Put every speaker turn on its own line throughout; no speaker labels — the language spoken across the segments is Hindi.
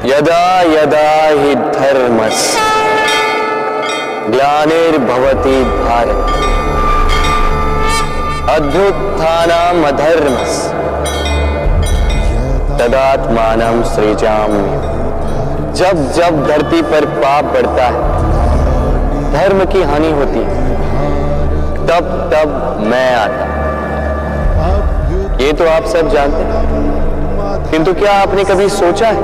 यदा यदा हि धर्मस्य ग्लानिर्भवति भारत अभ्युत्थानम् अधर्मस्य तदात्मानं सृजाम्यहम्। जब जब धरती पर पाप बढ़ता है, धर्म की हानि होती है, तब तब मैं आता। ये तो आप सब जानते हैं, किंतु क्या आपने कभी सोचा है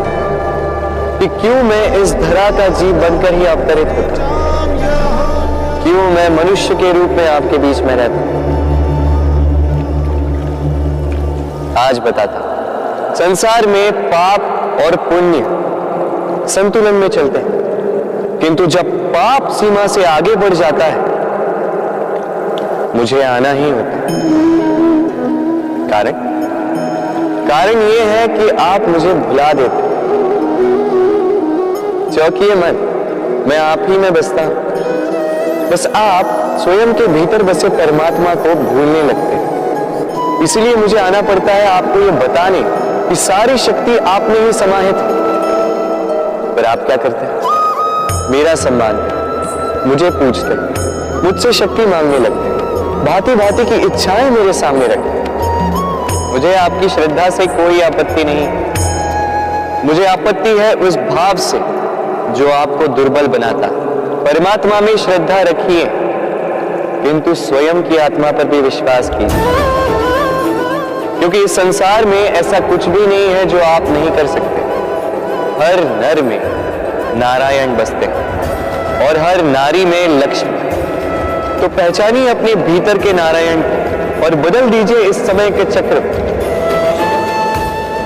कि क्यों मैं इस धरा का जीव बनकर ही अवतरित होता हूं? क्यों मैं मनुष्य के रूप में आपके बीच में रहता हूं? आज बताता हूं। संसार में पाप और पुण्य संतुलन में चलते हैं, किंतु जब पाप सीमा से आगे बढ़ जाता है, मुझे आना ही होता है। कारण यह है कि आप मुझे भुला देते। चौकिए मन, मैं आप ही में बसता हूं। बस आप स्वयं के भीतर बसे परमात्मा को भूलने लगते हैं। इसलिए मुझे आना पड़ता है आपको यह बताने कि सारी शक्ति आप में ही समाहित है। पर आप क्या करते हैं? मेरा सम्मान करते, मुझे पूछते, मुझसे शक्ति मांगने लगते, भांति भांति की इच्छाएं मेरे सामने रखते। मुझे आपकी श्रद्धा से कोई आपत्ति नहीं, मुझे आपत्ति है उस भाव से जो आपको दुर्बल बनाता। परमात्मा में श्रद्धा रखिए, किंतु स्वयं की आत्मा पर भी विश्वास कीजिए, क्योंकि इस संसार में ऐसा कुछ भी नहीं है जो आप नहीं कर सकते। हर नर में नारायण बसते हैं और हर नारी में लक्ष्मी। तो पहचानिए अपने भीतर के नारायण को और बदल दीजिए इस समय के चक्र।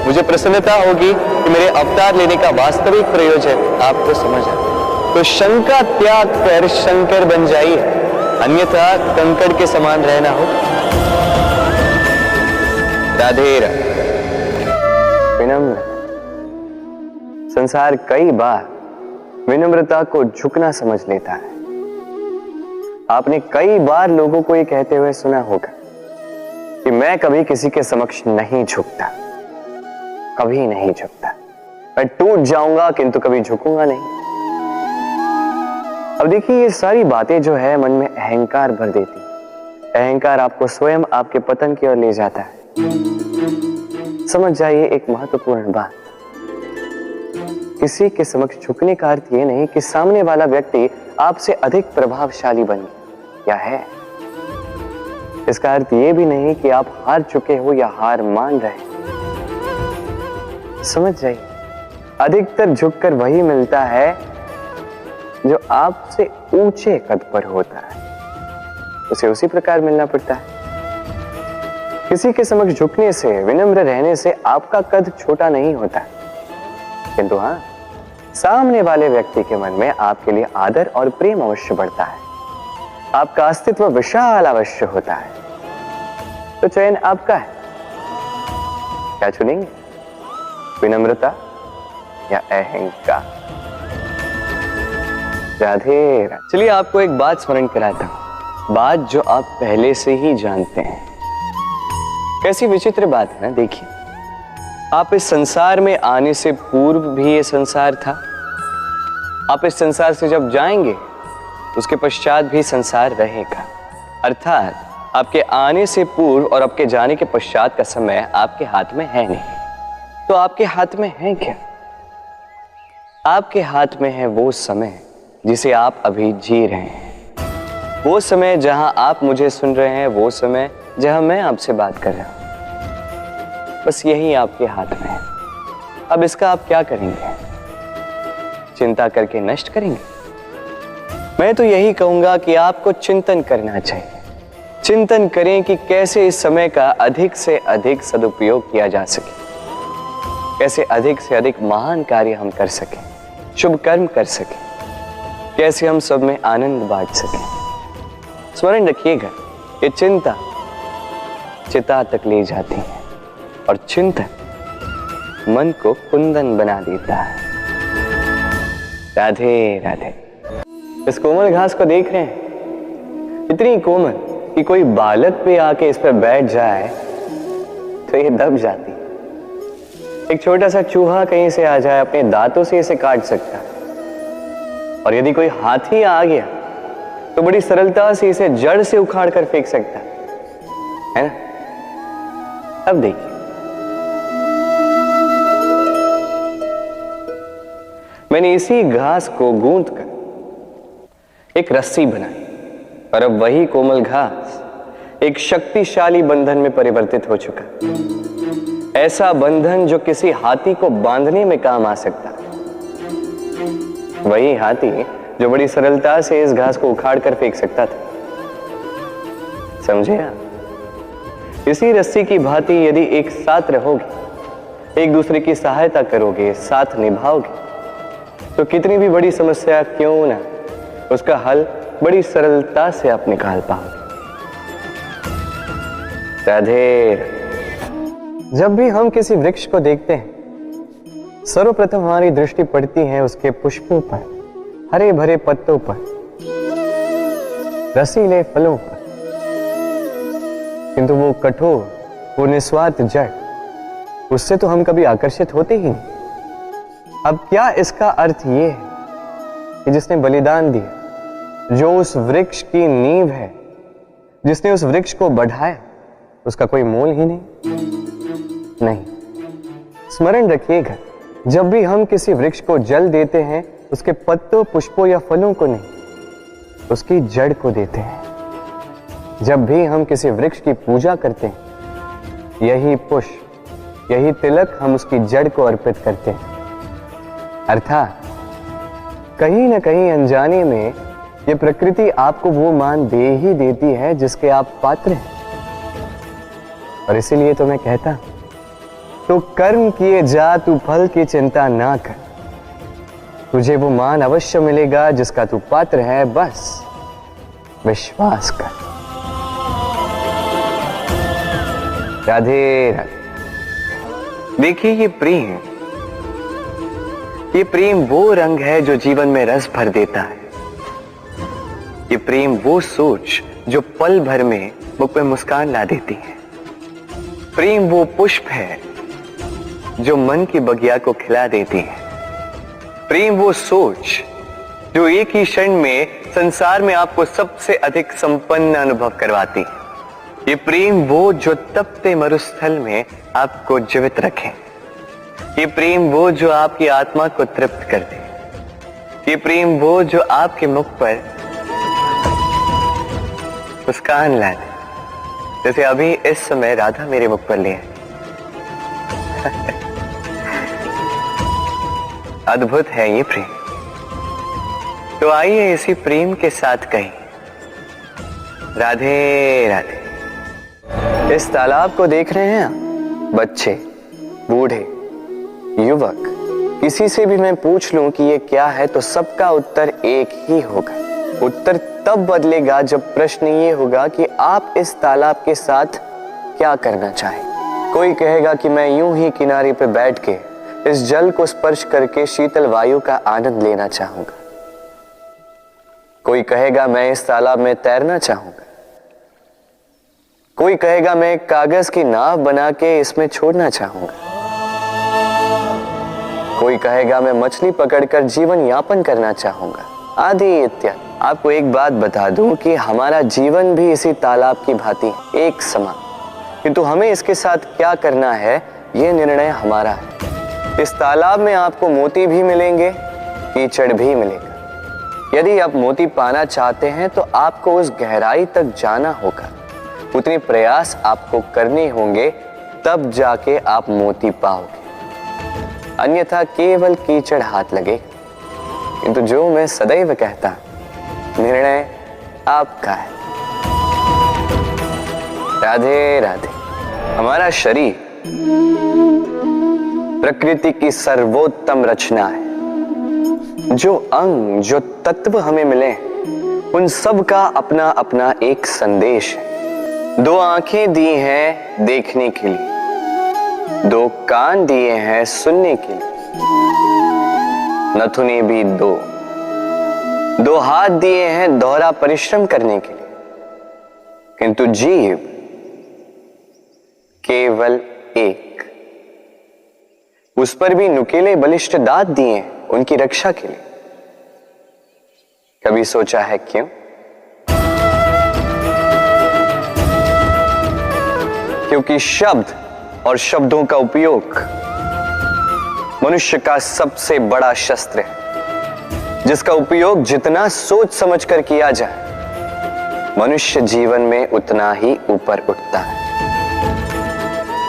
मुझे प्रसन्नता होगी कि मेरे अवतार लेने का वास्तविक प्रयोजन आपको समझ आए। तो शंका त्याग कर शंकर बन जाइए, अन्यथा कंकड़ के समान रहना हो। राधे राधे। विनम्र संसार कई बार विनम्रता को झुकना समझ लेता है। आपने कई बार लोगों को ये कहते हुए सुना होगा कि मैं कभी किसी के समक्ष नहीं झुकता, कभी नहीं झुकता। मैं टूट जाऊंगा किंतु कभी झुकूंगा नहीं। अब देखिए, ये सारी बातें जो है मन में अहंकार भर देती है। अहंकार आपको स्वयं आपके पतन की ओर ले जाता है। समझ जाइए एक महत्वपूर्ण बात, किसी के समक्ष झुकने का अर्थ यह नहीं कि सामने वाला व्यक्ति आपसे अधिक प्रभावशाली बन गया है। इसका अर्थ यह भी नहीं कि आप हार चुके हो या हार मान रहे। समझ जाइए, अधिकतर झुककर वही मिलता है जो आपसे ऊंचे कद पर होता है, उसे उसी प्रकार मिलना पड़ता है। किसी के समक्ष झुकने से, विनम्र रहने से आपका कद छोटा नहीं होता, किंतु हाँ, सामने वाले व्यक्ति के मन में आपके लिए आदर और प्रेम अवश्य बढ़ता है। आपका अस्तित्व विशाल अवश्य होता है। तो चयन आपका है, क्या चुनेंगे? विनम्रता या अहंकार? राधे राधे। चलिए आपको एक बात स्मरण कराता हूं, बात जो आप पहले से ही जानते हैं। कैसी विचित्र बात है ना। देखिए, आप इस संसार में आने से पूर्व भी ये संसार था। आप इस संसार से जब जाएंगे उसके पश्चात भी संसार रहेगा। अर्थात आपके आने से पूर्व और आपके जाने के पश्चात का समय आपके हाथ में है नहीं। तो आपके हाथ में है क्या? आपके हाथ में है वो समय जिसे आप अभी जी रहे हैं, वो समय जहां आप मुझे सुन रहे हैं, वो समय जहां मैं आपसे बात कर रहा हूं। बस यही आपके हाथ में है। अब इसका आप क्या करेंगे? चिंता करके नष्ट करेंगे? मैं तो यही कहूंगा कि आपको चिंतन करना चाहिए। चिंतन करें कि कैसे इस समय का अधिक से अधिक सदुपयोग किया जा सके, कैसे अधिक से अधिक महान कार्य हम कर सकें, शुभ कर्म कर सकें, कैसे हम सब में आनंद बांट सकें। स्मरण रखिएगा, ये चिंता चिता तक ले जाती है और चिंतन मन को कुंदन बना देता है। राधे राधे। इस कोमल घास को देख रहे हैं, इतनी कोमल कि कोई बालक भी आके इस पर बैठ जाए तो ये दब जाती है। एक छोटा सा चूहा कहीं से आ जाए, अपने दांतों से इसे काट सकता है। और यदि कोई हाथी आ गया तो बड़ी सरलता से इसे जड़ से उखाड़ कर फेंक सकता है ना? अब देखिए, मैंने इसी घास को गूंथ कर एक रस्सी बनाई और अब वही कोमल घास एक शक्तिशाली बंधन में परिवर्तित हो चुका। ऐसा बंधन जो किसी हाथी को बांधने में काम आ सकता। वही हाथी जो बड़ी सरलता से इस घास को उखाड़ कर फेंक सकता था। समझे आप? इसी रस्सी की भांति यदि एक साथ रहोगे, एक दूसरे की सहायता करोगे, साथ निभाओगे, तो कितनी भी बड़ी समस्या क्यों ना, उसका हल बड़ी सरलता से आप निकाल पाओगे। राधे। जब भी हम किसी वृक्ष को देखते हैं, सर्वप्रथम हमारी दृष्टि पड़ती है उसके पुष्पों पर, हरे भरे पत्तों पर, रसीले फलों पर, किंतु वो कठोर, वो निस्वार्थ जड़, उससे तो हम कभी आकर्षित होते ही नहीं। अब क्या इसका अर्थ ये है कि जिसने बलिदान दिया, जो उस वृक्ष की नींव है, जिसने उस वृक्ष को बढ़ाया, उसका कोई मोल ही नहीं? स्मरण रखिएगा, जब भी हम किसी वृक्ष को जल देते हैं, उसके पत्तों, पुष्पों या फलों को नहीं, उसकी जड़ को देते हैं। जब भी हम किसी वृक्ष की पूजा करते हैं, यही पुष्प, यही तिलक हम उसकी जड़ को अर्पित करते हैं। अर्थात कहीं ना कहीं अनजाने में ये प्रकृति आपको वो मान दे ही देती है जिसके आप पात्र हैं। और इसीलिए तो मैं कहता, तो कर्म किए जा, तू फल की चिंता ना कर, तुझे वो मान अवश्य मिलेगा जिसका तू पात्र है, बस विश्वास कर। राधे राधे। देखिए, ये प्रेम वो रंग है जो जीवन में रस भर देता है। ये प्रेम वो सोच जो पल भर में मुख पे मुस्कान ला देती है। प्रेम वो पुष्प है जो मन की बगिया को खिला देती है। प्रेम वो सोच जो एक ही क्षण में संसार में आपको सबसे अधिक संपन्न अनुभव करवाती है। ये प्रेम वो जो तपते मरुस्थल में आपको जीवित रखे। ये प्रेम वो जो आपकी आत्मा को तृप्त कर दे। ये प्रेम वो जो आपके मुख पर मुस्कान ला दे, जैसे अभी इस समय राधा मेरे मुख पर ले है। अद्भुत है ये प्रेम। तो आइए इसी प्रेम के साथ कहीं राधे राधे। इस तालाब को देख रहे हैं आप? बच्चे, बूढ़े, युवक, किसी से भी मैं पूछ लूं कि ये क्या है तो सबका उत्तर एक ही होगा। उत्तर तब बदलेगा जब प्रश्न ये होगा कि आप इस तालाब के साथ क्या करना चाहें। कोई कहेगा कि मैं यूं ही किनारे पे बैठ के इस जल को स्पर्श करके शीतल वायु का आनंद लेना चाहूंगा। कोई कहेगा मैं इस तालाब में तैरना चाहूंगा। कोई कहेगा मैं एक कागज की नाव बना के इसमें छोड़ना चाहूंगा। कोई कहेगा मैं मछली पकड़कर जीवन यापन करना चाहूंगा, आदि इत्यादि। आपको एक बात बता दूं कि हमारा जीवन भी इसी तालाब की भांति एक समान, किंतु हमें इसके साथ क्या करना है यह निर्णय हमारा है। इस तालाब में आपको मोती भी मिलेंगे, कीचड़ भी मिलेगा। यदि आप मोती पाना चाहते हैं तो आपको उस गहराई तक जाना होगा, उतने प्रयास आपको करने होंगे, तब जाके आप मोती पाओगे। अन्यथा केवल कीचड़ हाथ लगे। किंतु जो मैं सदैव कहता, निर्णय आपका है। राधे राधे। हमारा शरीर प्रकृति की सर्वोत्तम रचना है। जो अंग, जो तत्व हमें मिले, उन सब का अपना अपना एक संदेश है। दो आंखें दी हैं देखने के लिए, दो कान दिए हैं सुनने के लिए, नथुने भी दो हाथ दिए हैं दोहरा परिश्रम करने के लिए, किंतु जीव केवल एक। उस पर भी नुकीले बलिष्ठ दांत दिए उनकी रक्षा के लिए। कभी सोचा है क्यों? क्योंकि शब्द और शब्दों का उपयोग मनुष्य का सबसे बड़ा शस्त्र है, जिसका उपयोग जितना सोच समझ कर किया जाए, मनुष्य जीवन में उतना ही ऊपर उठता है।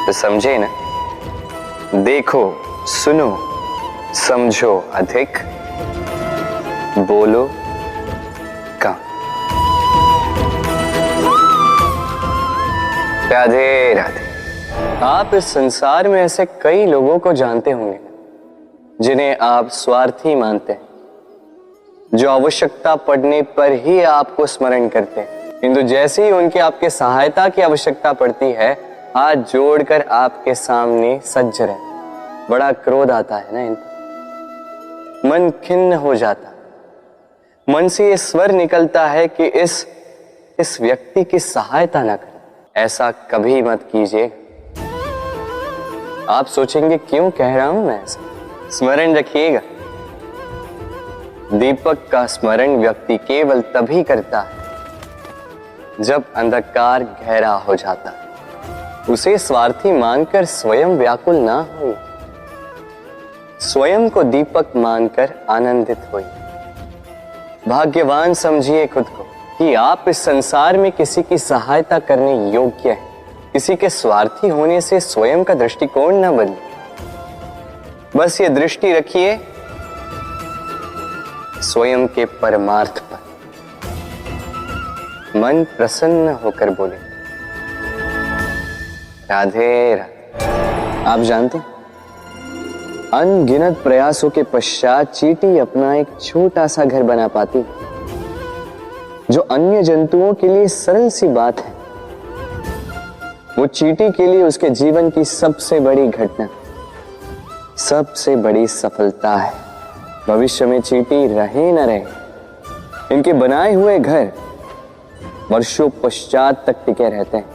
तो समझे ना? देखो, सुनो, समझो अधिक, बोलो कम। राधे राधे। आप इस संसार में ऐसे कई लोगों को जानते होंगे जिन्हें आप स्वार्थी मानते हैं, जो आवश्यकता पड़ने पर ही आपको स्मरण करते हैं, किंतु जैसे ही उनकी आपके सहायता की आवश्यकता पड़ती है, हाथ जोड़कर आपके सामने सज्ज रहे। बड़ा क्रोध आता है ना इन पर, मन खिन्न हो जाता, मन से ये स्वर निकलता है कि इस व्यक्ति की सहायता ना करें। ऐसा कभी मत कीजिए। आप सोचेंगे क्यों कह रहा हूं मैं ऐसा? स्मरण रखिएगा, दीपक का स्मरण व्यक्ति केवल तभी करता है जब अंधकार गहरा हो जाता है। उसे स्वार्थी मानकर स्वयं व्याकुल ना हो, स्वयं को दीपक मानकर आनंदित होइए। भाग्यवान समझिए खुद को कि आप इस संसार में किसी की सहायता करने योग्य हैं। किसी के स्वार्थी होने से स्वयं का दृष्टिकोण न बदले। बस ये दृष्टि रखिए स्वयं के परमार्थ पर। मन प्रसन्न होकर बोले, राधे राधे। आप जानते हैं, अनगिनत प्रयासों के पश्चात चींटी अपना एक छोटा सा घर बना पाती, जो अन्य जंतुओं के लिए सरल सी बात है। वो चींटी के लिए उसके जीवन की सबसे बड़ी घटना, सबसे बड़ी सफलता है। भविष्य में चींटी रहे न रहे, इनके बनाए हुए घर वर्षों पश्चात तक टिके रहते हैं।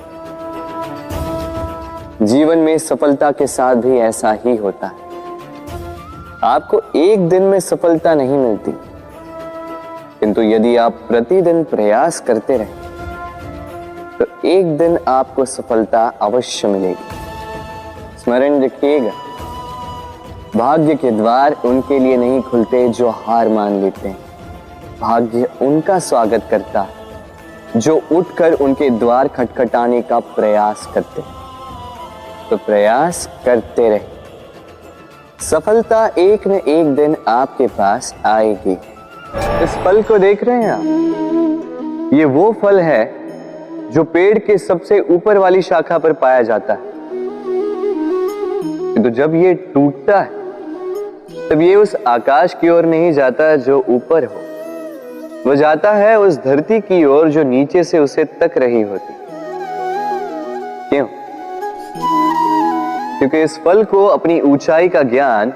जीवन में सफलता के साथ भी ऐसा ही होता है। आपको एक दिन में सफलता नहीं मिलती, किंतु यदि आप प्रतिदिन प्रयास करते रहे तो एक दिन आपको सफलता अवश्य मिलेगी। स्मरण रखिएगा, भाग्य के द्वार उनके लिए नहीं खुलते जो हार मान लेते हैं। भाग्य उनका स्वागत करता है जो उठकर उनके द्वार खटखटाने का प्रयास करते हैं। तो प्रयास करते रहे, सफलता एक न एक दिन आपके पास आएगी। इस फल को देख रहे हैं आप? ये वो फल है जो पेड़ के सबसे ऊपर वाली शाखा पर पाया जाता है। तो जब ये टूटता है तब ये उस आकाश की ओर नहीं जाता जो ऊपर हो, वो जाता है उस धरती की ओर जो नीचे से उसे तक रही होती। क्यों? क्योंकि इस फल को अपनी ऊंचाई का ज्ञान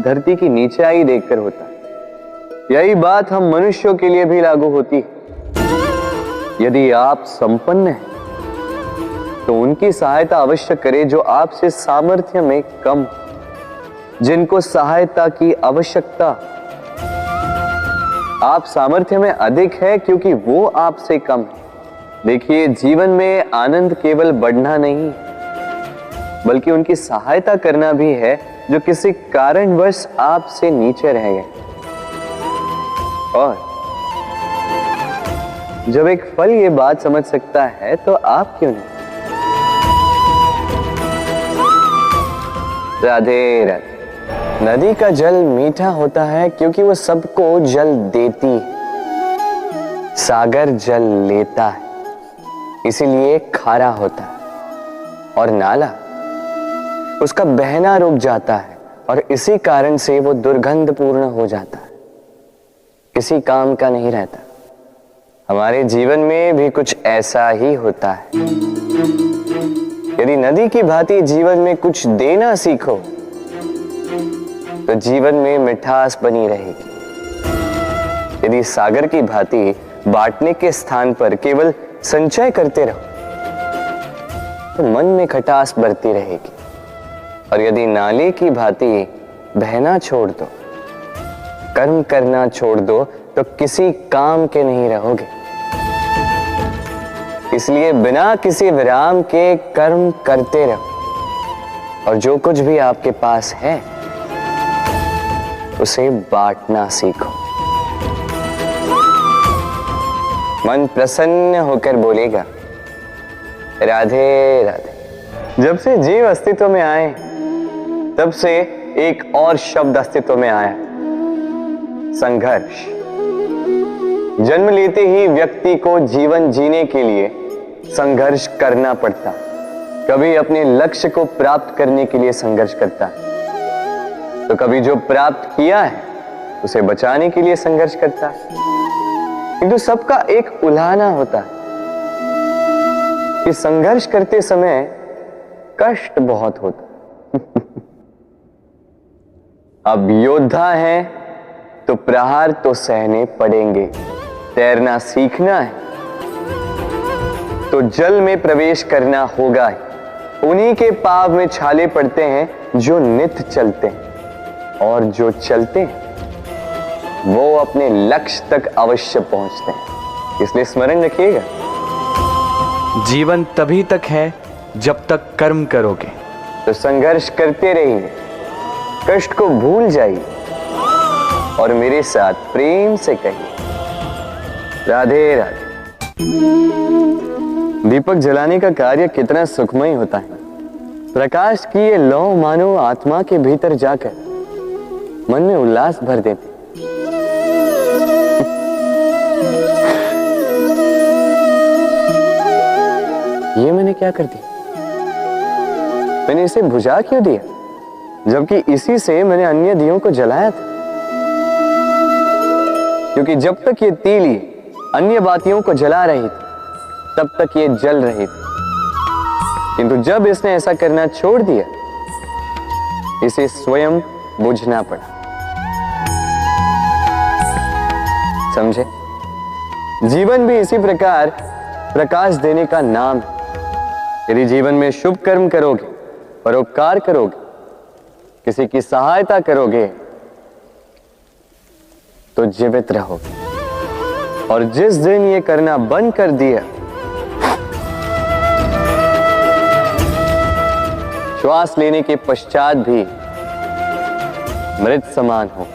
धरती की नीचाई देखकर होता है। यही बात हम मनुष्यों के लिए भी लागू होती है। यदि आप संपन्न हैं तो उनकी सहायता अवश्य करें जो आपसे सामर्थ्य में कम, जिनको सहायता की आवश्यकता। आप सामर्थ्य में अधिक है क्योंकि वो आपसे कम है। देखिए, जीवन में आनंद केवल बढ़ना नहीं बल्कि उनकी सहायता करना भी है जो किसी कारणवश आपसे नीचे रह गए। और जब एक फल ये बात समझ सकता है तो आप क्यों नहीं? राधे राधे। नदी का जल मीठा होता है क्योंकि वो सबको जल देती है। सागर जल लेता है इसीलिए खारा होता है। और नाला उसका बहना रुक जाता है और इसी कारण से वो दुर्गंधपूर्ण हो जाता है, किसी काम का नहीं रहता। हमारे जीवन में भी कुछ ऐसा ही होता है। यदि नदी की भांति जीवन में कुछ देना सीखो तो जीवन में मिठास बनी रहेगी। यदि सागर की भांति बांटने के स्थान पर केवल संचय करते रहो तो मन में खटास बढ़ती रहेगी। और यदि नाले की भांति बहना छोड़ दो, कर्म करना छोड़ दो, तो किसी काम के नहीं रहोगे। इसलिए बिना किसी विराम के कर्म करते रहो, और जो कुछ भी आपके पास है उसे बांटना सीखो। मन प्रसन्न होकर बोलेगा, राधे राधे। जब से जीव अस्तित्व में आए, तब से एक और शब्द अस्तित्व में आया, संघर्ष। जन्म लेते ही व्यक्ति को जीवन जीने के लिए संघर्ष करना पड़ता। कभी अपने लक्ष्य को प्राप्त करने के लिए संघर्ष करता है, तो कभी जो प्राप्त किया है उसे बचाने के लिए संघर्ष करता है। किंतु सबका एक उल्हाना होता है कि संघर्ष करते समय कष्ट बहुत होता। अब योद्धा है तो प्रहार तो सहने पड़ेंगे। तैरना सीखना है तो जल में प्रवेश करना होगा ही। उन्हीं के पाव में छाले पड़ते हैं जो नित्य चलते हैं, और जो चलते हैं वो अपने लक्ष्य तक अवश्य पहुंचते हैं। इसलिए स्मरण रखिएगा,
जीवन तभी तक है जब तक कर्म करोगे।
तो संघर्ष करते रहिए, कष्ट को भूल जाइए और मेरे साथ प्रेम से कहिए, राधे राधे। दीपक जलाने का कार्य कितना सुखमय होता है। प्रकाश की ये लौ मानो आत्मा के भीतर जाकर मन में उल्लास भर देते। ये मैंने क्या कर दिया? मैंने इसे बुझा क्यों दिया, जबकि इसी से मैंने अन्य दियों को जलाया था। क्योंकि जब तक ये तीली अन्य बातियों को जला रही थी, तब तक ये जल रही थी। किंतु जब इसने ऐसा करना छोड़ दिया, इसे स्वयं बुझना पड़ा। समझे? जीवन भी इसी प्रकार प्रकाश देने का नाम है। यदि जीवन में शुभ कर्म करोगे, परोपकार करोगे, किसी की सहायता करोगे, तो जीवित रहोगे। और जिस दिन ये करना बंद कर दिया, श्वास लेने के पश्चात भी मृत समान हो।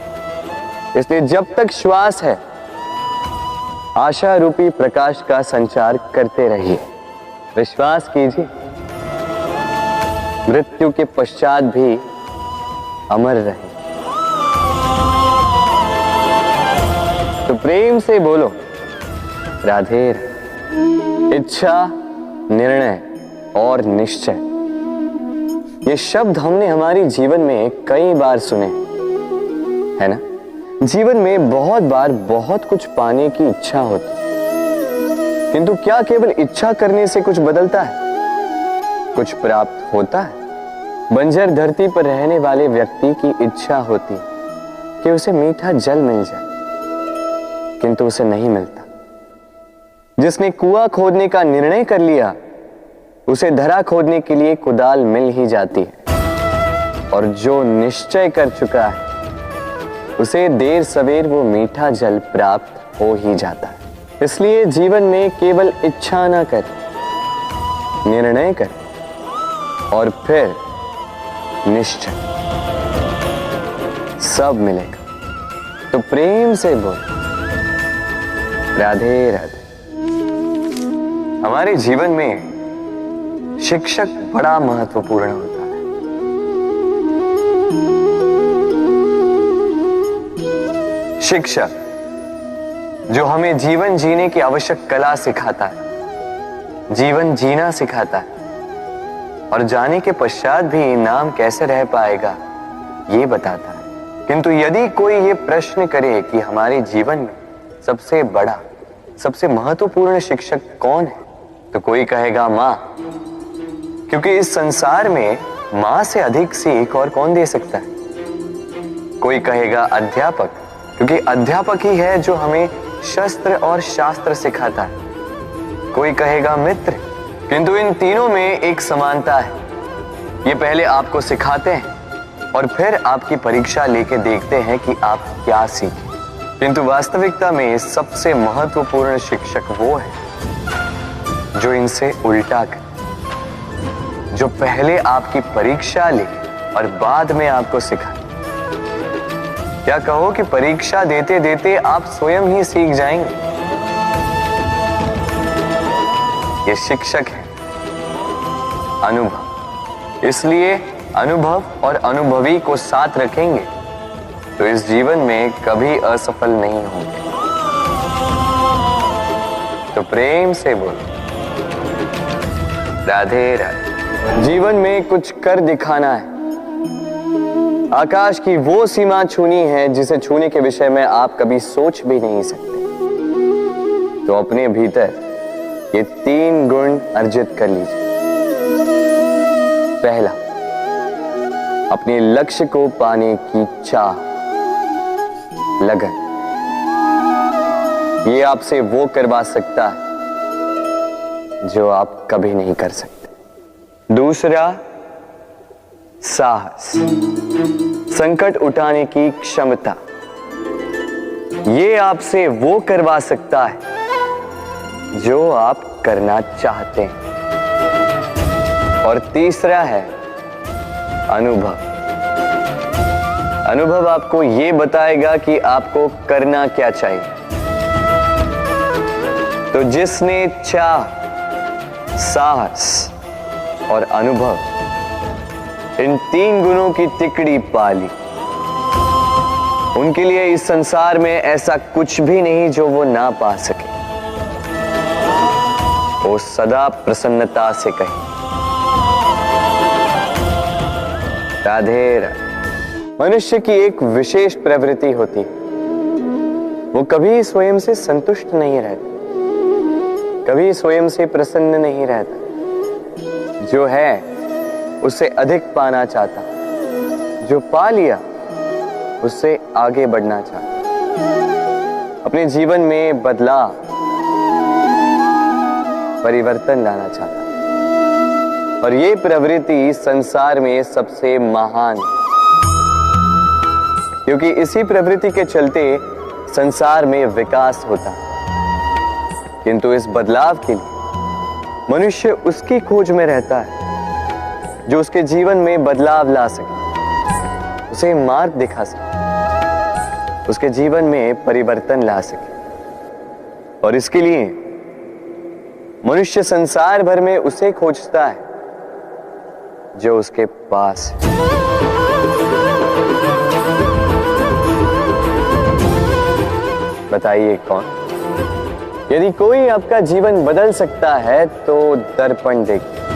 इसलिए जब तक श्वास है, आशा रूपी प्रकाश का संचार करते रहिए। विश्वास कीजिए, मृत्यु के पश्चात भी अमर रहे। तो प्रेम से बोलो, राधे। इच्छा, निर्णय और निश्चय, ये शब्द हमने हमारी जीवन में कई बार सुने, है ना? जीवन में बहुत बार बहुत कुछ पाने की इच्छा होती, किंतु क्या केवल इच्छा करने से कुछ बदलता है? कुछ प्राप्त होता है? बंजर धरती पर रहने वाले व्यक्ति की इच्छा होती कि उसे मीठा जल मिल जाए, किंतु उसे नहीं मिलता। जिसने कुआं खोदने का निर्णय कर लिया, उसे धरा खोदने के लिए कुदाल मिल ही जाती है। और जो निश्चय कर चुका है, उसे देर सवेर वो मीठा जल प्राप्त हो ही जाता है। इसलिए जीवन में केवल इच्छा ना कर, निर्णय कर और फिर निश्चय, सब मिलेगा। तो प्रेम से बोल, राधे राधे। हमारे जीवन में शिक्षक बड़ा महत्वपूर्ण होता है। शिक्षक जो हमें जीवन जीने की आवश्यक कला सिखाता है, जीवन जीना सिखाता है, और जाने के पश्चात भी नाम कैसे रह पाएगा ये बताता है। किंतु यदि कोई ये प्रश्न करे कि हमारे जीवन में सबसे बड़ा, सबसे महत्वपूर्ण शिक्षक कौन है, तो कोई कहेगा माँ, क्योंकि इस संसार में माँ से अधिक सीख और कौन दे सकता है। कोई कहेगा अध्यापक, क्योंकि अध्यापक ही है जो हमें शस्त्र और शास्त्र सिखाता है। कोई कहेगा मित्र, किंतु इन तीनों में एक समानता है, ये पहले आपको सिखाते हैं और फिर आपकी परीक्षा लेके देखते हैं कि आप क्या सीखें। किंतु वास्तविकता में सबसे महत्वपूर्ण शिक्षक वो है जो इनसे उल्टा करे, जो पहले आपकी परीक्षा ले और बाद में आपको सिखाए। क्या कहो कि परीक्षा देते देते आप स्वयं ही सीख जाएंगे। ये शिक्षक है अनुभव। इसलिए अनुभव और अनुभवी को साथ रखेंगे तो इस जीवन में कभी असफल नहीं होंगे। तो प्रेम से बोलो राधे राधे। जीवन में कुछ कर दिखाना है। आकाश की वो सीमा छूनी है जिसे छूने के विषय में आप कभी सोच भी नहीं सकते। तो अपने भीतर ये 3 गुण अर्जित कर लीजिए। पहला, अपने लक्ष्य को पाने की चाह, लगन। ये आपसे वो करवा सकता है जो आप कभी नहीं कर सकते। दूसरा, साहस, संकट उठाने की क्षमता। ये आपसे वो करवा सकता है जो आप करना चाहते हैं। और तीसरा है अनुभव। अनुभव आपको ये बताएगा कि आपको करना क्या चाहिए। तो जिसने चाह, साहस और अनुभव, इन 3 गुणों की तिकड़ी पाली, उनके लिए इस संसार में ऐसा कुछ भी नहीं जो वो ना पा सके। वो सदा प्रसन्नता से कहे राधे राधे। मनुष्य की एक विशेष प्रवृत्ति होती है, वो कभी स्वयं से संतुष्ट नहीं रहता, कभी स्वयं से प्रसन्न नहीं रहता। जो है उससे अधिक पाना चाहता, जो पा लिया उससे आगे बढ़ना चाहता, अपने जीवन में बदलाव, परिवर्तन लाना चाहता। और ये प्रवृत्ति संसार में सबसे महान है, क्योंकि इसी प्रवृत्ति के चलते संसार में विकास होता है। किंतु इस बदलाव के लिए मनुष्य उसकी खोज में रहता है जो उसके जीवन में बदलाव ला सके, उसे मार्ग दिखा सके, उसके जीवन में परिवर्तन ला सके। और इसके लिए मनुष्य संसार भर में उसे खोजता है जो उसके पास है। बताइए कौन? यदि कोई आपका जीवन बदल सकता है तो दर्पण देखिए।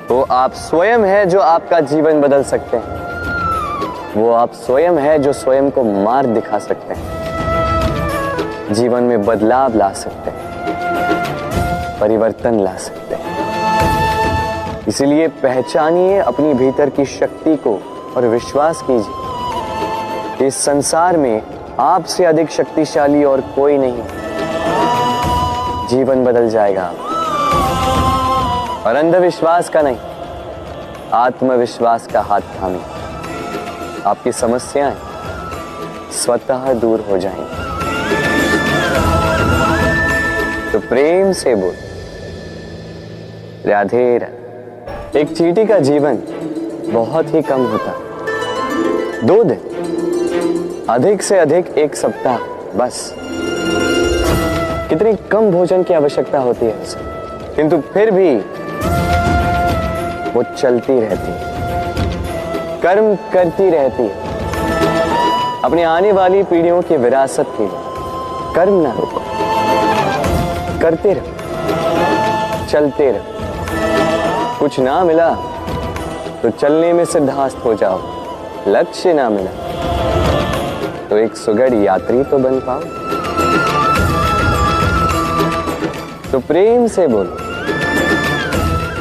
वो आप स्वयं है जो आपका जीवन बदल सकते हैं। वो आप स्वयं है जो स्वयं को मार्ग दिखा सकते हैं, जीवन में बदलाव ला सकते हैं, परिवर्तन ला सकते हैं। इसलिए पहचानिए अपनी भीतर की शक्ति को और विश्वास कीजिए कि इस संसार में आपसे अधिक शक्तिशाली और कोई नहीं। जीवन बदल जाएगा और अंधविश्वास का नहीं, आत्मविश्वास का हाथ थामिए। आपकी समस्याएं स्वतः दूर हो जाएंगी। तो प्रेम से बोल राधे राधे। एक चींटी का जीवन बहुत ही कम होता, 2 दिन, अधिक से अधिक 1 सप्ताह, बस। कितनी कम भोजन की आवश्यकता होती है उसे, किंतु फिर भी वो चलती रहती है, कर्म करती रहती है, अपनी आने वाली पीढ़ियों की विरासत के लिए। कर्म ना रोको, करते रहो, चलते रहो। कुछ ना मिला तो चलने में सिद्धहस्त हो जाओ, लक्ष्य ना मिला तो एक सुगढ़ यात्री तो बन पाओ। तो प्रेम से बोलो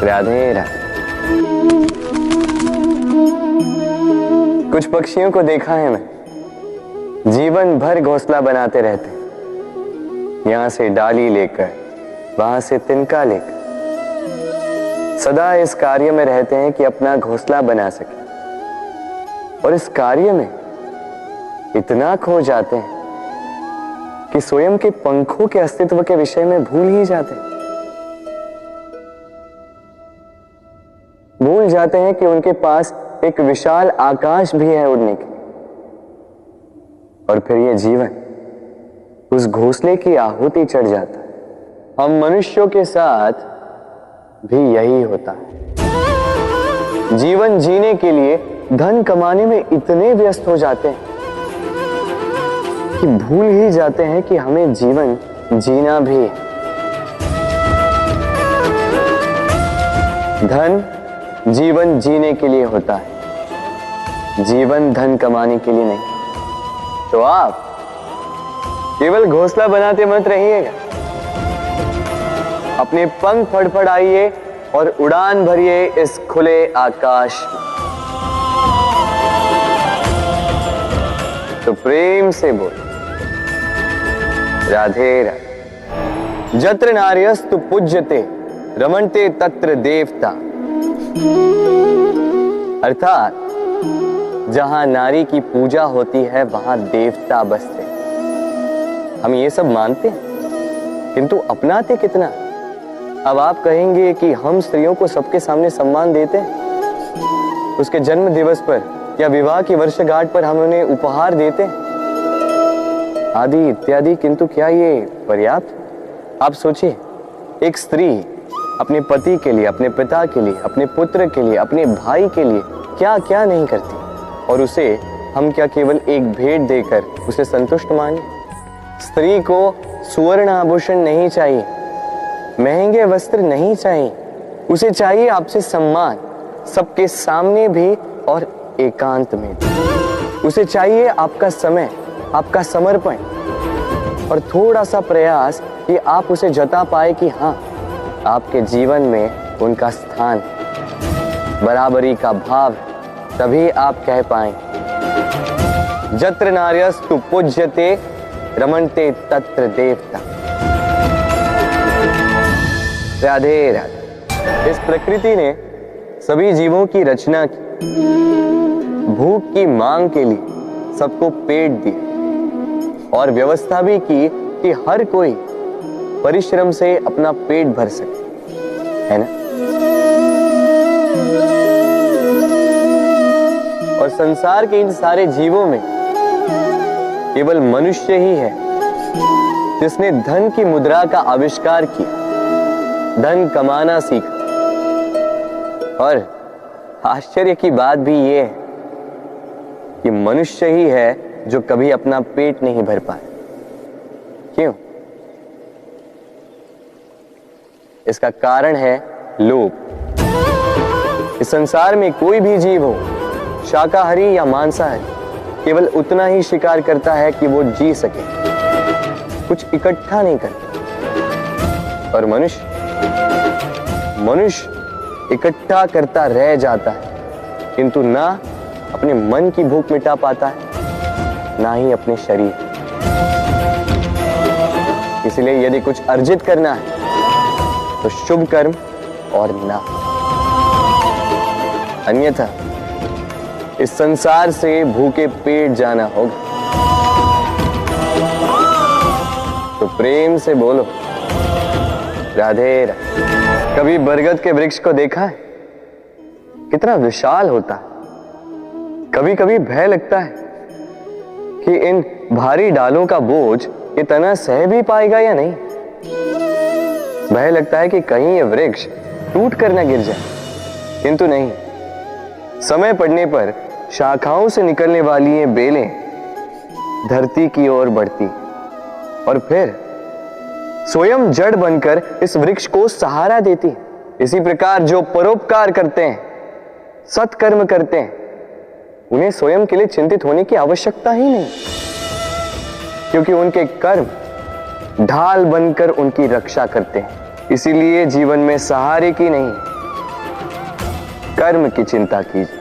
राधे राधे। कुछ पक्षियों को देखा है मैं, जीवन भर घोंसला बनाते रहते, यहां से डाली लेकर, वहां से तिनका लेकर, सदा इस कार्य में रहते हैं कि अपना घोंसला बना सके, और इस कार्य में इतना खो जाते हैं कि स्वयं के पंखों के अस्तित्व के विषय में भूल ही जाते हैं। भूल जाते हैं कि उनके पास एक विशाल आकाश भी है उड़ने के, और फिर यह जीवन उस घोंसले की आहुति चढ़ जाता है। हम मनुष्यों के साथ भी यही होता है। जीवन जीने के लिए धन कमाने में इतने व्यस्त हो जाते हैं कि भूल ही जाते हैं कि हमें जीवन जीना भी है। धन जीवन जीने के लिए होता है, जीवन धन कमाने के लिए नहीं। तो आप केवल घोंसला बनाते मत रहिएगा, अपने पंख फड़फड़ाइए और उड़ान भरिए इस खुले आकाश में। तो प्रेम से बोल, राधे राधे। जत्र नार्यस्तु पूज्यते रमन्ते तत्र देवता। अर्थात जहां नारी की पूजा होती है वहां देवता बसते। हम ये सब मानते हैं किंतु अपनाते कितना? अब आप कहेंगे कि हम स्त्रियों को सबके सामने सम्मान देते हैं, उसके जन्म दिवस पर या विवाह की वर्षगांठ पर हम उन्हें उपहार देते हैं आदि इत्यादि, किंतु क्या ये पर्याप्त? आप सोचिए, एक स्त्री अपने पति के लिए, अपने पिता के लिए, अपने पुत्र के लिए, अपने भाई के लिए क्या क्या नहीं करती, और उसे हम क्या केवल एक भेंट देकर उसे संतुष्ट माने? स्त्री को सुवर्ण आभूषण नहीं चाहिए, महंगे वस्त्र नहीं चाहिए, उसे चाहिए आपसे सम्मान, सबके सामने भी और एकांत में भी। उसे चाहिए आपका समय, आपका समर्पण और थोड़ा सा प्रयास कि आप उसे जता पाए कि हाँ, आपके जीवन में उनका स्थान, बराबरी का भाव, तभी आप कह पाए जत्र नार्यस्तु पूज्यते रमन्ते तत्र देवता। राधे राधे। इस प्रकृति ने सभी जीवों की रचना की, भूख की मांग के लिए सबको पेट दिया और व्यवस्था भी की कि हर कोई परिश्रम से अपना पेट भर सके, है ना? और संसार के इन सारे जीवों में केवल मनुष्य ही है जिसने धन की मुद्रा का आविष्कार किया, धन कमाना सीखा। और आश्चर्य की बात भी यह है कि मनुष्य ही है जो कभी अपना पेट नहीं भर पाया। क्यों? इसका कारण है लोभ। इस संसार में कोई भी जीव हो, शाकाहारी या मांसाहारी, केवल उतना ही शिकार करता है कि वो जी सके, कुछ इकट्ठा नहीं करता। और मनुष्य इकट्ठा करता रह जाता है, किंतु ना अपने मन की भूख मिटा पाता है, ना ही अपने शरीर। इसलिए यदि कुछ अर्जित करना है तो शुभ कर्म और ना, अन्यथा इस संसार से भूखे पेट जाना होगा। तो प्रेम से बोलो, राधे राधे। कभी बरगद के वृक्ष को देखा है? कितना विशाल होता है। कभी कभी भय लगता है कि इन भारी डालों का बोझ ये तना सह भी पाएगा या नहीं। भय लगता है कि कहीं ये वृक्ष टूट कर न गिर जाए, किंतु नहीं। समय पड़ने पर शाखाओं से निकलने वाली ये बेलें धरती की ओर बढ़ती और फिर स्वयं जड़ बनकर इस वृक्ष को सहारा देती। इसी प्रकार जो परोपकार करते हैं, सत्कर्म करते हैं, उन्हें स्वयं के लिए चिंतित होने की आवश्यकता ही नहीं, क्योंकि उनके कर्म ढाल बनकर उनकी रक्षा करते हैं। इसीलिए जीवन में सहारे की नहीं, कर्म की चिंता कीजिए।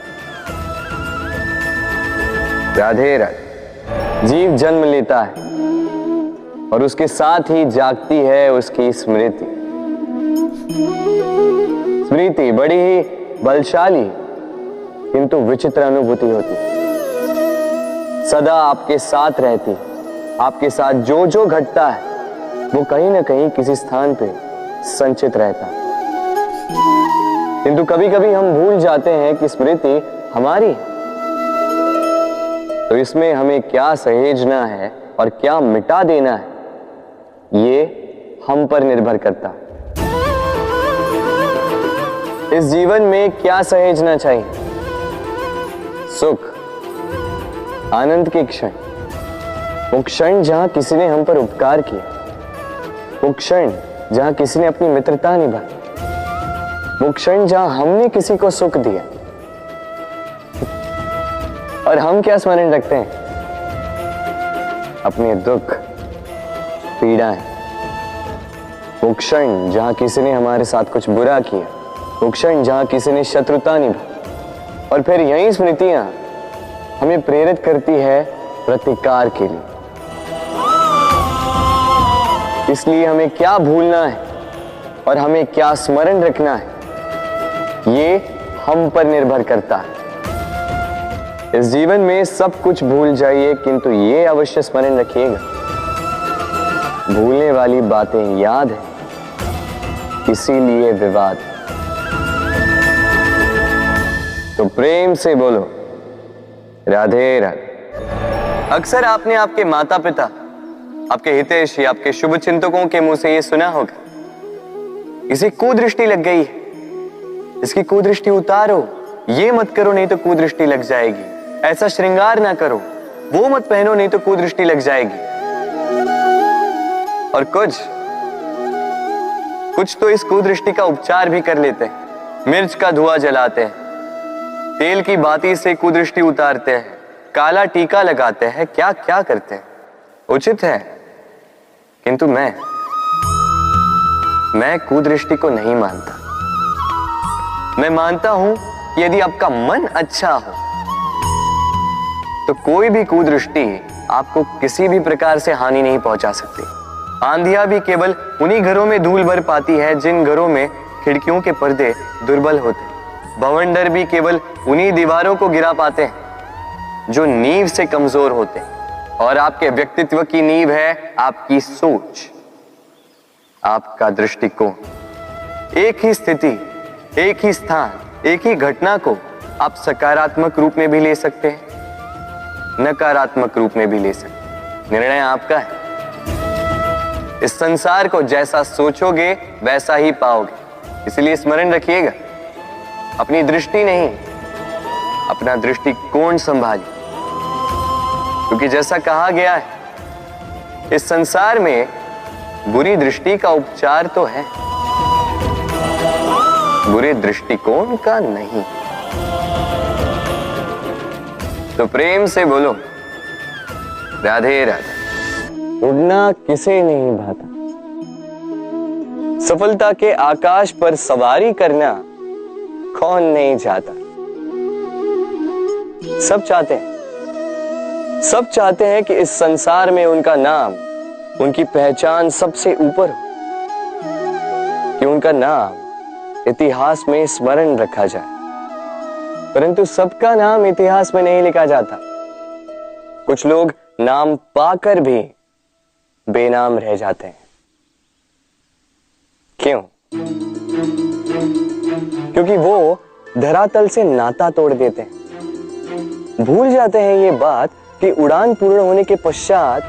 राधे राधे। जीव जन्म लेता है और उसके साथ ही जागती है उसकी स्मृति। स्मृति बड़ी ही बलशाली किंतु विचित्र अनुभूति होती, सदा आपके साथ रहती। आपके साथ जो जो घटता है वो कहीं ना कहीं किसी स्थान पे संचित रहता है। किंतु कभी कभी हम भूल जाते हैं कि स्मृति हमारी है। तो इसमें हमें क्या सहेजना है और क्या मिटा देना है, ये हम पर निर्भर करता है। इस जीवन में क्या सहेजना चाहिए? सुख, आनंद के क्षण, वो क्षण जहां किसी ने हम पर उपकार किया, वो क्षण जहां किसी ने अपनी मित्रता निभाई, वो क्षण जहां हमने किसी को सुख दिया। और हम क्या स्मरण रखते हैं? अपने दुख, पीड़ाएं। वो क्षण जहां किसी ने हमारे साथ कुछ बुरा किया, वो क्षण जहां किसी ने शत्रुता निभाई। और फिर यही स्मृतियां हमें प्रेरित करती है प्रतिकार के लिए। इसलिए हमें क्या भूलना है और हमें क्या स्मरण रखना है, ये हम पर निर्भर करता है। इस जीवन में सब कुछ भूल जाइए, किंतु ये अवश्य स्मरण रखिएगा, भूलने वाली बातें याद है, इसीलिए विवाद। तो प्रेम से बोलो राधे राधे। अक्सर आपने आपके माता पिता, आपके हितैषी, आपके शुभ चिंतकों के मुंह से यह सुना होगा, इसे कुदृष्टि लग गई है, इसकी कुदृष्टि उतारो, ये मत करो नहीं तो कुदृष्टि लग जाएगी, ऐसा श्रृंगार ना करो, वो मत पहनो नहीं तो कुदृष्टि लग जाएगी। और कुछ तो इस कुदृष्टि का उपचार भी कर लेते हैं, मिर्च का धुआं जलाते हैं, तेल की बाती से कुदृष्टि उतारते हैं, काला टीका लगाते हैं, क्या क्या करते हैं। उचित है, किंतु मैं कुदृष्टि को नहीं मानता। मैं मानता हूं कि यदि आपका मन अच्छा हो तो कोई भी कुदृष्टि आपको किसी भी प्रकार से हानि नहीं पहुंचा सकती। आंधियां भी केवल उन्हीं घरों में धूल भर पाती है जिन घरों में खिड़कियों के पर्दे दुर्बल होते। भवंडर भी केवल उन्हीं दीवारों को गिरा पाते हैं जो नींव से कमजोर होते हैं। और आपके व्यक्तित्व की नींव है आपकी सोच, आपका दृष्टिकोण। एक ही स्थिति, एक ही स्थान, एक ही घटना को आप सकारात्मक रूप में भी ले सकते हैं, नकारात्मक रूप में भी ले सकते हैं। निर्णय आपका है। इस संसार को जैसा सोचोगे वैसा ही पाओगे। इसलिए स्मरण रखिएगा, अपनी दृष्टि नहीं, अपना दृष्टिकोण संभालिए। क्योंकि जैसा कहा गया है, इस संसार में बुरी दृष्टि का उपचार तो है, बुरे दृष्टिकोण का नहीं। तो प्रेम से बोलो राधे राधे। उड़ना किसे नहीं भाता, सफलता के आकाश पर सवारी करना कौन नहीं चाहता। सब चाहते हैं कि इस संसार में उनका नाम, उनकी पहचान सबसे ऊपर हो, कि उनका नाम इतिहास में स्मरण रखा जाए। परंतु सबका नाम इतिहास में नहीं लिखा जाता। कुछ लोग नाम पाकर भी बेनाम रह जाते हैं। क्यों? क्योंकि वो धरातल से नाता तोड़ देते हैं। भूल जाते हैं ये बात कि उड़ान पूर्ण होने के पश्चात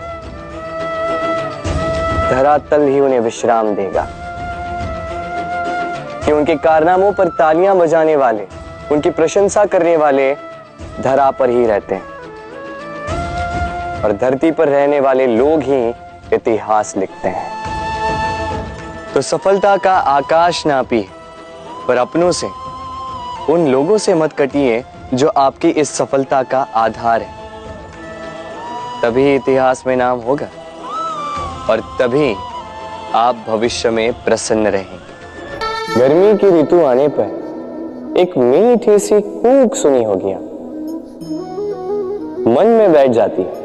धरातल ही उन्हें विश्राम देगा, कि उनके कारनामों पर तालियां बजाने वाले, उनकी प्रशंसा करने वाले धरा पर ही रहते हैं, और धरती पर रहने वाले लोग ही इतिहास लिखते हैं। तो सफलता का आकाश नापी, पर अपनों से, उन लोगों से मत कटिए जो आपकी इस सफलता का आधार है। तभी इतिहास में नाम होगा और तभी आप भविष्य में प्रसन्न रहेंगे। गर्मी की ऋतु आने पर एक मीठी सी कूक सुनी होगी, मन में बैठ जाती है।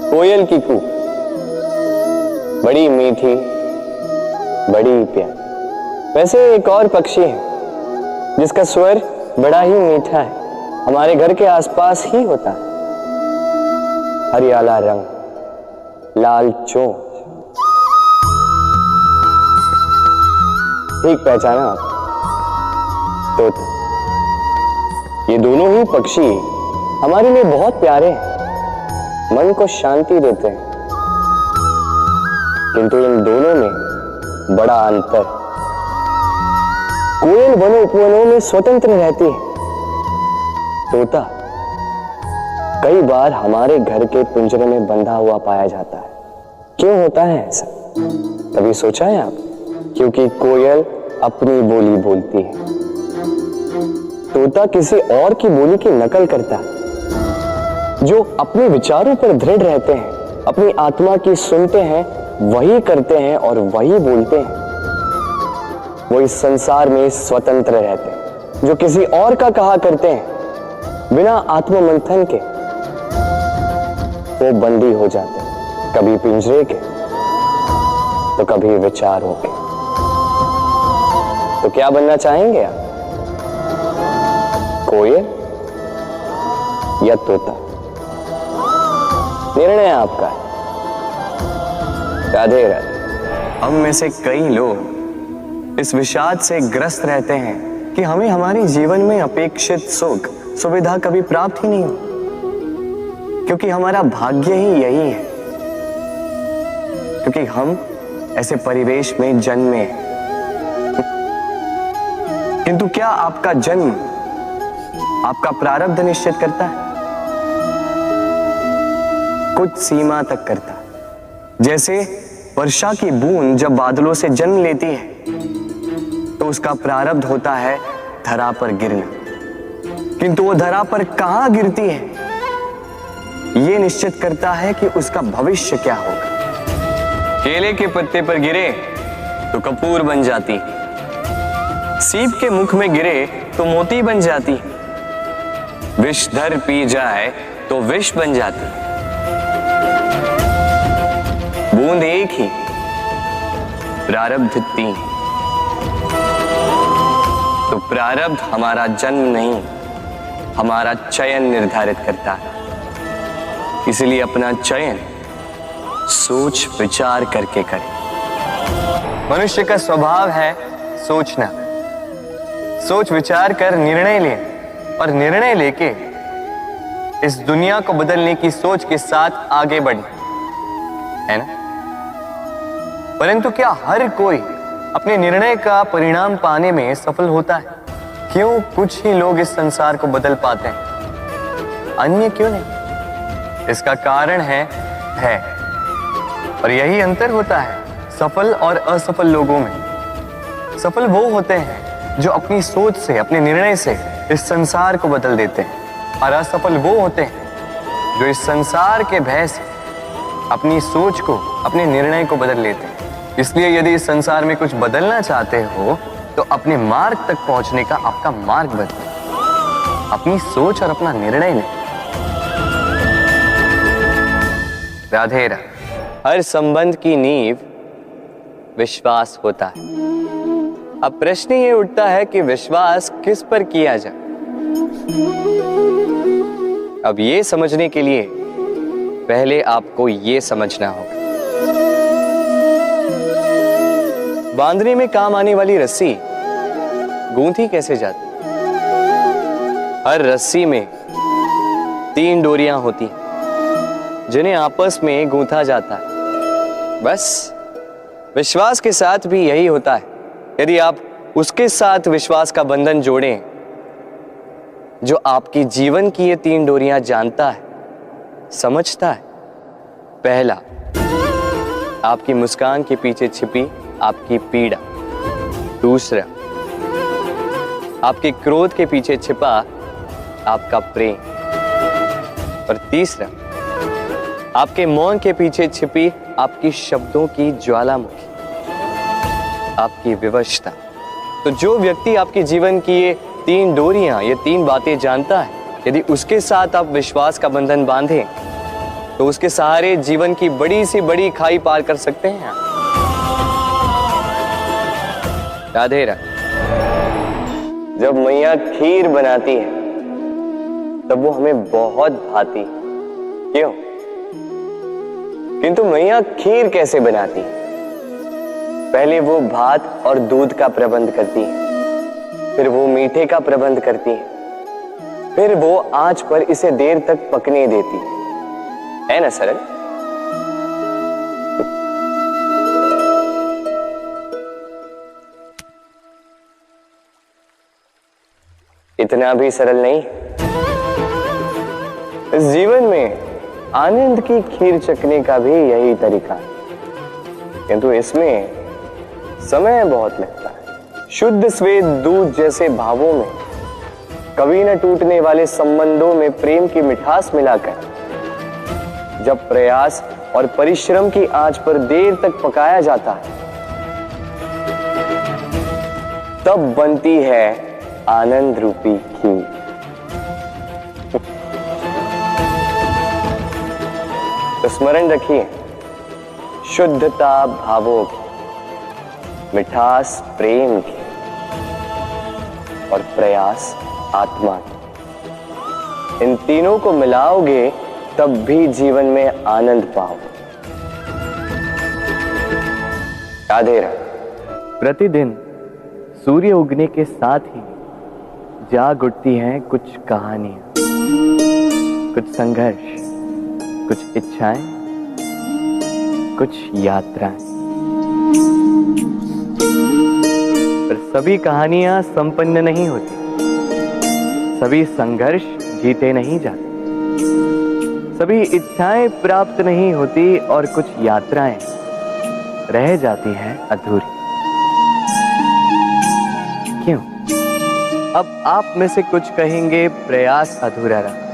कोयल की कूक बड़ी मीठी, बड़ी प्यारी। वैसे एक और पक्षी है जिसका स्वर बड़ा ही मीठा है, हमारे घर के आसपास ही होता है। हरियाला रंग, लाल चोंच। ठीक पहचाना आप, तोता। ये दोनों ही पक्षी हमारे लिए बहुत प्यारे हैं, मन को शांति देते हैं। किंतु इन दोनों में बड़ा अंतर। कोयल वनों उपवनों में स्वतंत्र रहती है, तोता कई बार हमारे घर के पिंजरे में बंधा हुआ पाया जाता है। क्यों होता है ऐसा, कभी सोचा है आप? क्योंकि कोयल अपनी बोली बोलती है, तोता किसी और की बोली की नकल करता है। जो अपने विचारों पर दृढ़ रहते हैं, अपनी आत्मा की सुनते हैं, वही करते हैं और वही बोलते हैं। वो इस संसार में स्वतंत्र रहते हैं। जो किसी और का कहा करते हैं बिना आत्ममंथन के, वो बंदी हो जाते हैं, कभी पिंजरे के तो कभी विचारों के। तो क्या बनना चाहेंगे आप, कोयल या तोता? निर्णय आपका है। राधे राधे। हम में से कई लोग इस विषाद से ग्रस्त रहते हैं कि हमें हमारे जीवन में अपेक्षित सुख सुविधा कभी प्राप्त ही नहीं हो, क्योंकि हमारा भाग्य ही यही है, क्योंकि हम ऐसे परिवेश में जन्मे हैं। किंतु क्या आपका जन्म आपका प्रारब्ध निश्चित करता है? कुछ सीमा तक करता है। जैसे वर्षा की बूंद जब बादलों से जन्म लेती है तो उसका प्रारब्ध होता है धरा पर गिरना, किंतु वो धरा पर कहां गिरती है ये निश्चित करता है कि उसका भविष्य क्या होगा। केले के पत्ते पर गिरे तो कपूर बन जाती, सीप के मुख में गिरे तो मोती बन जाती, विषधर पी जाए तो विष बन जाती। बूंद एक ही, प्रारब्ध तीन। तो प्रारब्ध हमारा जन्म नहीं, हमारा चयन निर्धारित करता है। इसलिए अपना चयन सोच विचार करके करें। मनुष्य का स्वभाव है सोचना, सोच विचार कर निर्णय ले, और निर्णय लेके इस दुनिया को बदलने की सोच के साथ आगे बढ़े, है ना? परंतु क्या हर कोई अपने निर्णय का परिणाम पाने में सफल होता है? क्यों कुछ ही लोग इस संसार को बदल पाते हैं, अन्य क्यों नहीं? इसका कारण है भय, और यही अंतर होता है सफल और असफल लोगों में। सफल वो होते हैं जो अपनी सोच से, अपने निर्णय से इस संसार को बदल देते हैं, और असफल वो होते हैं जो इस संसार के भय से अपनी सोच को, अपने निर्णय को बदल लेते हैं। इसलिए यदि इस संसार में कुछ बदलना चाहते हो तो अपने मार्ग तक पहुंचने का आपका मार्ग बदलो, अपनी सोच और अपना निर्णय लें। राधे राधे। हर संबंध की नींव विश्वास होता है। अब प्रश्न ये उठता है कि विश्वास किस पर किया जाए। अब ये समझने के लिए पहले आपको ये समझना होगा, बांधने में काम आने वाली रस्सी गूंथी कैसे जाती? हर रस्सी में 3 डोरियां होती हैं जिन्हें आपस में गूंथा जाता है। बस विश्वास के साथ भी यही होता है। यदि आप उसके साथ विश्वास का बंधन जोड़ें जो आपकी जीवन की ये 3 डोरियां जानता है, समझता है। पहला, आपकी मुस्कान के पीछे छिपी आपकी पीड़ा। दूसरा, आपके क्रोध के पीछे छिपा आपका प्रेम। और तीसरा, आपके मौन के पीछे छिपी आपकी शब्दों की ज्वालामुखी, आपकी विवशता। तो जो व्यक्ति आपके जीवन की ये 3 डोरियां, ये 3 बातें जानता है, यदि उसके साथ आप विश्वास का बंधन बांधें तो उसके सहारे जीवन की बड़ी सी बड़ी खाई पार कर सकते हैं। राधे राधे। जब मैया खीर बनाती है तब वो हमें बहुत भाती, क्यों? किंतु मैया खीर कैसे बनाती है? पहले वो भात और दूध का प्रबंध करती है, फिर वो मीठे का प्रबंध करती है, फिर वो आंच पर इसे देर तक पकने देती है ना सरल? इतना भी सरल नहीं। इस जीवन में आनंद की खीर चखने का भी यही तरीका है, किंतु इसमें समय बहुत लगता है। शुद्ध श्वेत दूध जैसे भावों में, कभी न टूटने वाले संबंधों में प्रेम की मिठास मिलाकर जब प्रयास और परिश्रम की आंच पर देर तक पकाया जाता है, तब बनती है आनंद रूपी खीर। तो स्मरण रखिए, शुद्धता भावों की, मिठास प्रेम की और प्रयास आत्मा की, इन तीनों को मिलाओगे तब भी जीवन में आनंद पाओगे। राधे राधे।
प्रतिदिन सूर्य उगने के साथ ही जाग उठती हैं कुछ कहानियां, कुछ संघर्ष, कुछ इच्छाएं, कुछ यात्राएं। पर सभी कहानियां संपन्न नहीं होती, सभी संघर्ष जीते नहीं जाते, सभी इच्छाएं प्राप्त नहीं होती और कुछ यात्राएं रह जाती हैं अधूरी। क्यों? अब आप में से कुछ कहेंगे प्रयास अधूरा रहा,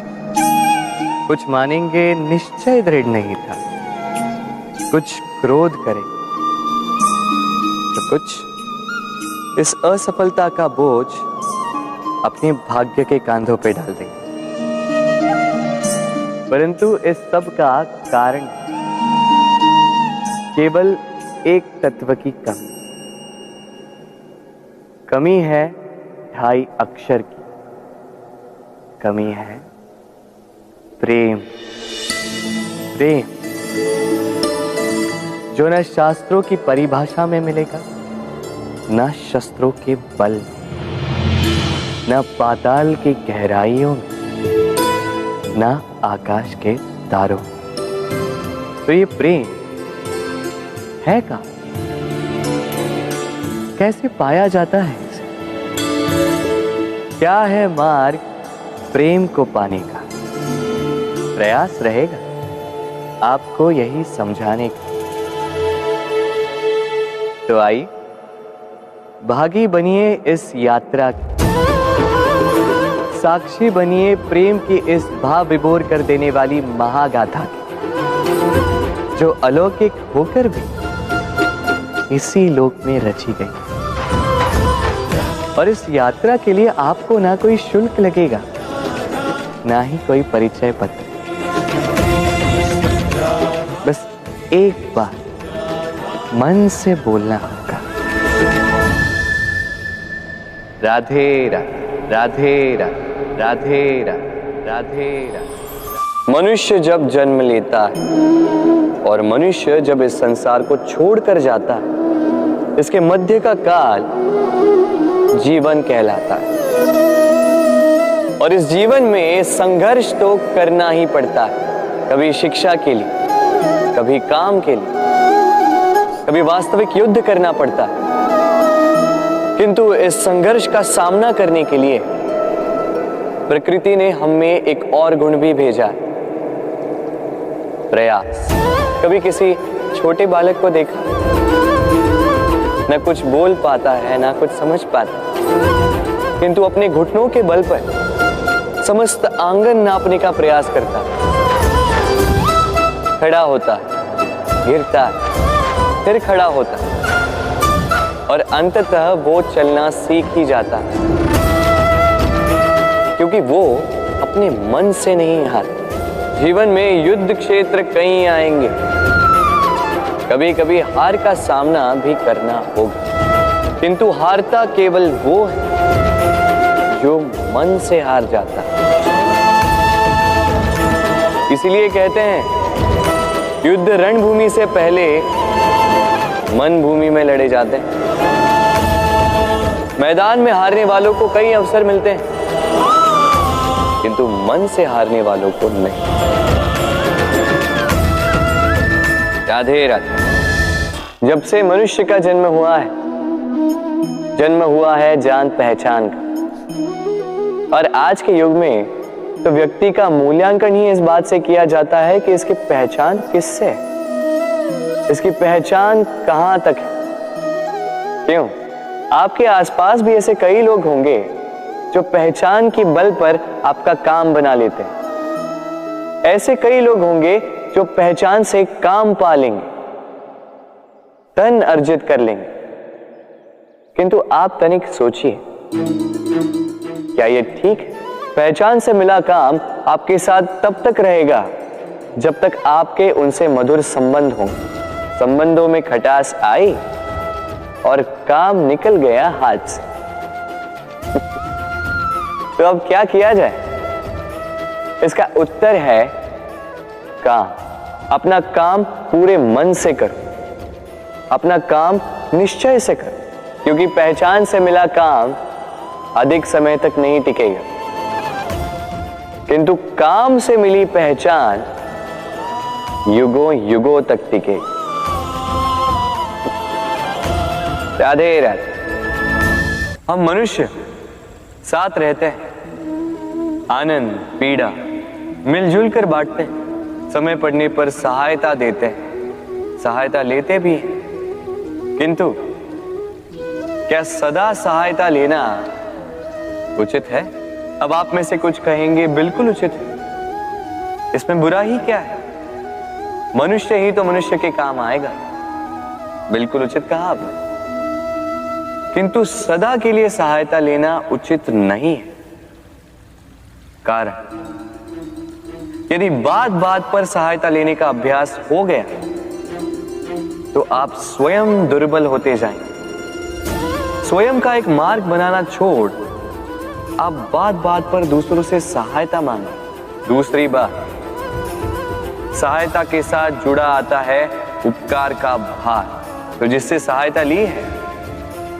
कुछ मानेंगे निश्चय दृढ़ नहीं था, कुछ क्रोध करें, तो कुछ इस असफलता का बोझ अपने भाग्य के कांधों पे डाल देंगे। परंतु इस सब का कारण केवल एक तत्व की कमी है 2.5 अक्षर की कमी है, प्रेम। प्रेम जो न शास्त्रों की परिभाषा में मिलेगा, न शस्त्रों के बल, न पाताल की गहराइयों में, न आकाश के तारों। तो ये प्रेम है कहाँ? कैसे पाया जाता है इसे? क्या है मार्ग प्रेम को पाने का? प्रयास रहेगा आपको यही समझाने का। तो आइए भागी बनिए इस यात्रा की, साक्षी बनिए प्रेम की इस भाव विभोर कर देने वाली महागाथा की, जो अलौकिक होकर भी इसी लोक में रची गई। और इस यात्रा के लिए आपको ना कोई शुल्क लगेगा, ना ही कोई परिचय पत्र। बस एक बार मन से बोलना होगा, राधे राधे राधे राधे राधे राधे राधे राधे। मनुष्य जब जन्म लेता है और मनुष्य जब इस संसार को छोड़कर जाता है, इसके मध्य का काल जीवन कहलाता है। और इस जीवन में संघर्ष तो करना ही पड़ता है, कभी शिक्षा के लिए, कभी काम के लिए, कभी वास्तविक युद्ध करना पड़ता है। किंतु इस संघर्ष का सामना करने के लिए प्रकृति ने हमें एक और गुण भी भेजा है, प्रयास। कभी किसी छोटे बालक को देखा, न कुछ बोल पाता है, ना कुछ समझ पाता, किंतु अपने घुटनों के बल पर समस्त आंगन नापने का प्रयास करता है। खड़ा होता है, गिरता है, फिर खड़ा होता है और अंततः वो चलना सीख ही जाता है, क्योंकि वो अपने मन से नहीं हारता। जीवन में युद्ध क्षेत्र कई आएंगे, कभी कभी हार का सामना भी करना होगा, किंतु हारता केवल वो है जो मन से हार जाता है। इसलिए कहते हैं युद्ध रणभूमि से पहले मन भूमि में लड़े जाते हैं। मैदान में हारने वालों को कई अवसर मिलते हैं, किंतु मन से हारने वालों को नहीं। राधे राधे। जब से मनुष्य का जन्म हुआ है जान पहचान का। और आज के युग में तो व्यक्ति का मूल्यांकन ही इस बात से किया जाता है कि इसकी पहचान किससे है, इसकी पहचान कहां तक है। क्यों? आपके आसपास भी ऐसे कई लोग होंगे जो पहचान की बल पर आपका काम बना लेते हैं। ऐसे कई लोग होंगे जो पहचान से काम पा लेंगे, धन अर्जित कर लेंगे। किंतु आप तनिक सोचिए, क्या यह ठीक है? पहचान से मिला काम आपके साथ तब तक रहेगा जब तक आपके उनसे मधुर संबंध होंगे। संबंधों में खटास आई और काम निकल गया हाथ से। तो अब क्या किया जाए? इसका उत्तर है काम। अपना काम पूरे मन से करो, अपना काम निश्चय से करो, क्योंकि पहचान से मिला काम अधिक समय तक नहीं टिकेगा, किंतु काम से मिली पहचान युगों युगों तक टिकेगी। राधे राधे। हम मनुष्य साथ रहते हैं, आनंद पीड़ा मिलजुल कर बांटते हैं, समय पड़ने पर सहायता देते हैं, सहायता लेते भी हैं। किंतु क्या सदा सहायता लेना उचित है? अब आप में से कुछ कहेंगे बिल्कुल उचित है, इसमें बुरा ही क्या है? मनुष्य ही तो मनुष्य के काम आएगा। बिल्कुल उचित कहा आपने। किंतु सदा के लिए सहायता लेना उचित नहीं है। कारण, यदि बात बात पर सहायता लेने का अभ्यास हो गया तो आप स्वयं दुर्बल होते जाएंगे। स्वयं का एक मार्ग बनाना छोड़ आप बात बात पर दूसरों से सहायता मांगे। दूसरी बात, सहायता के साथ जुड़ा आता है उपकार का भार। तो जिससे सहायता ली है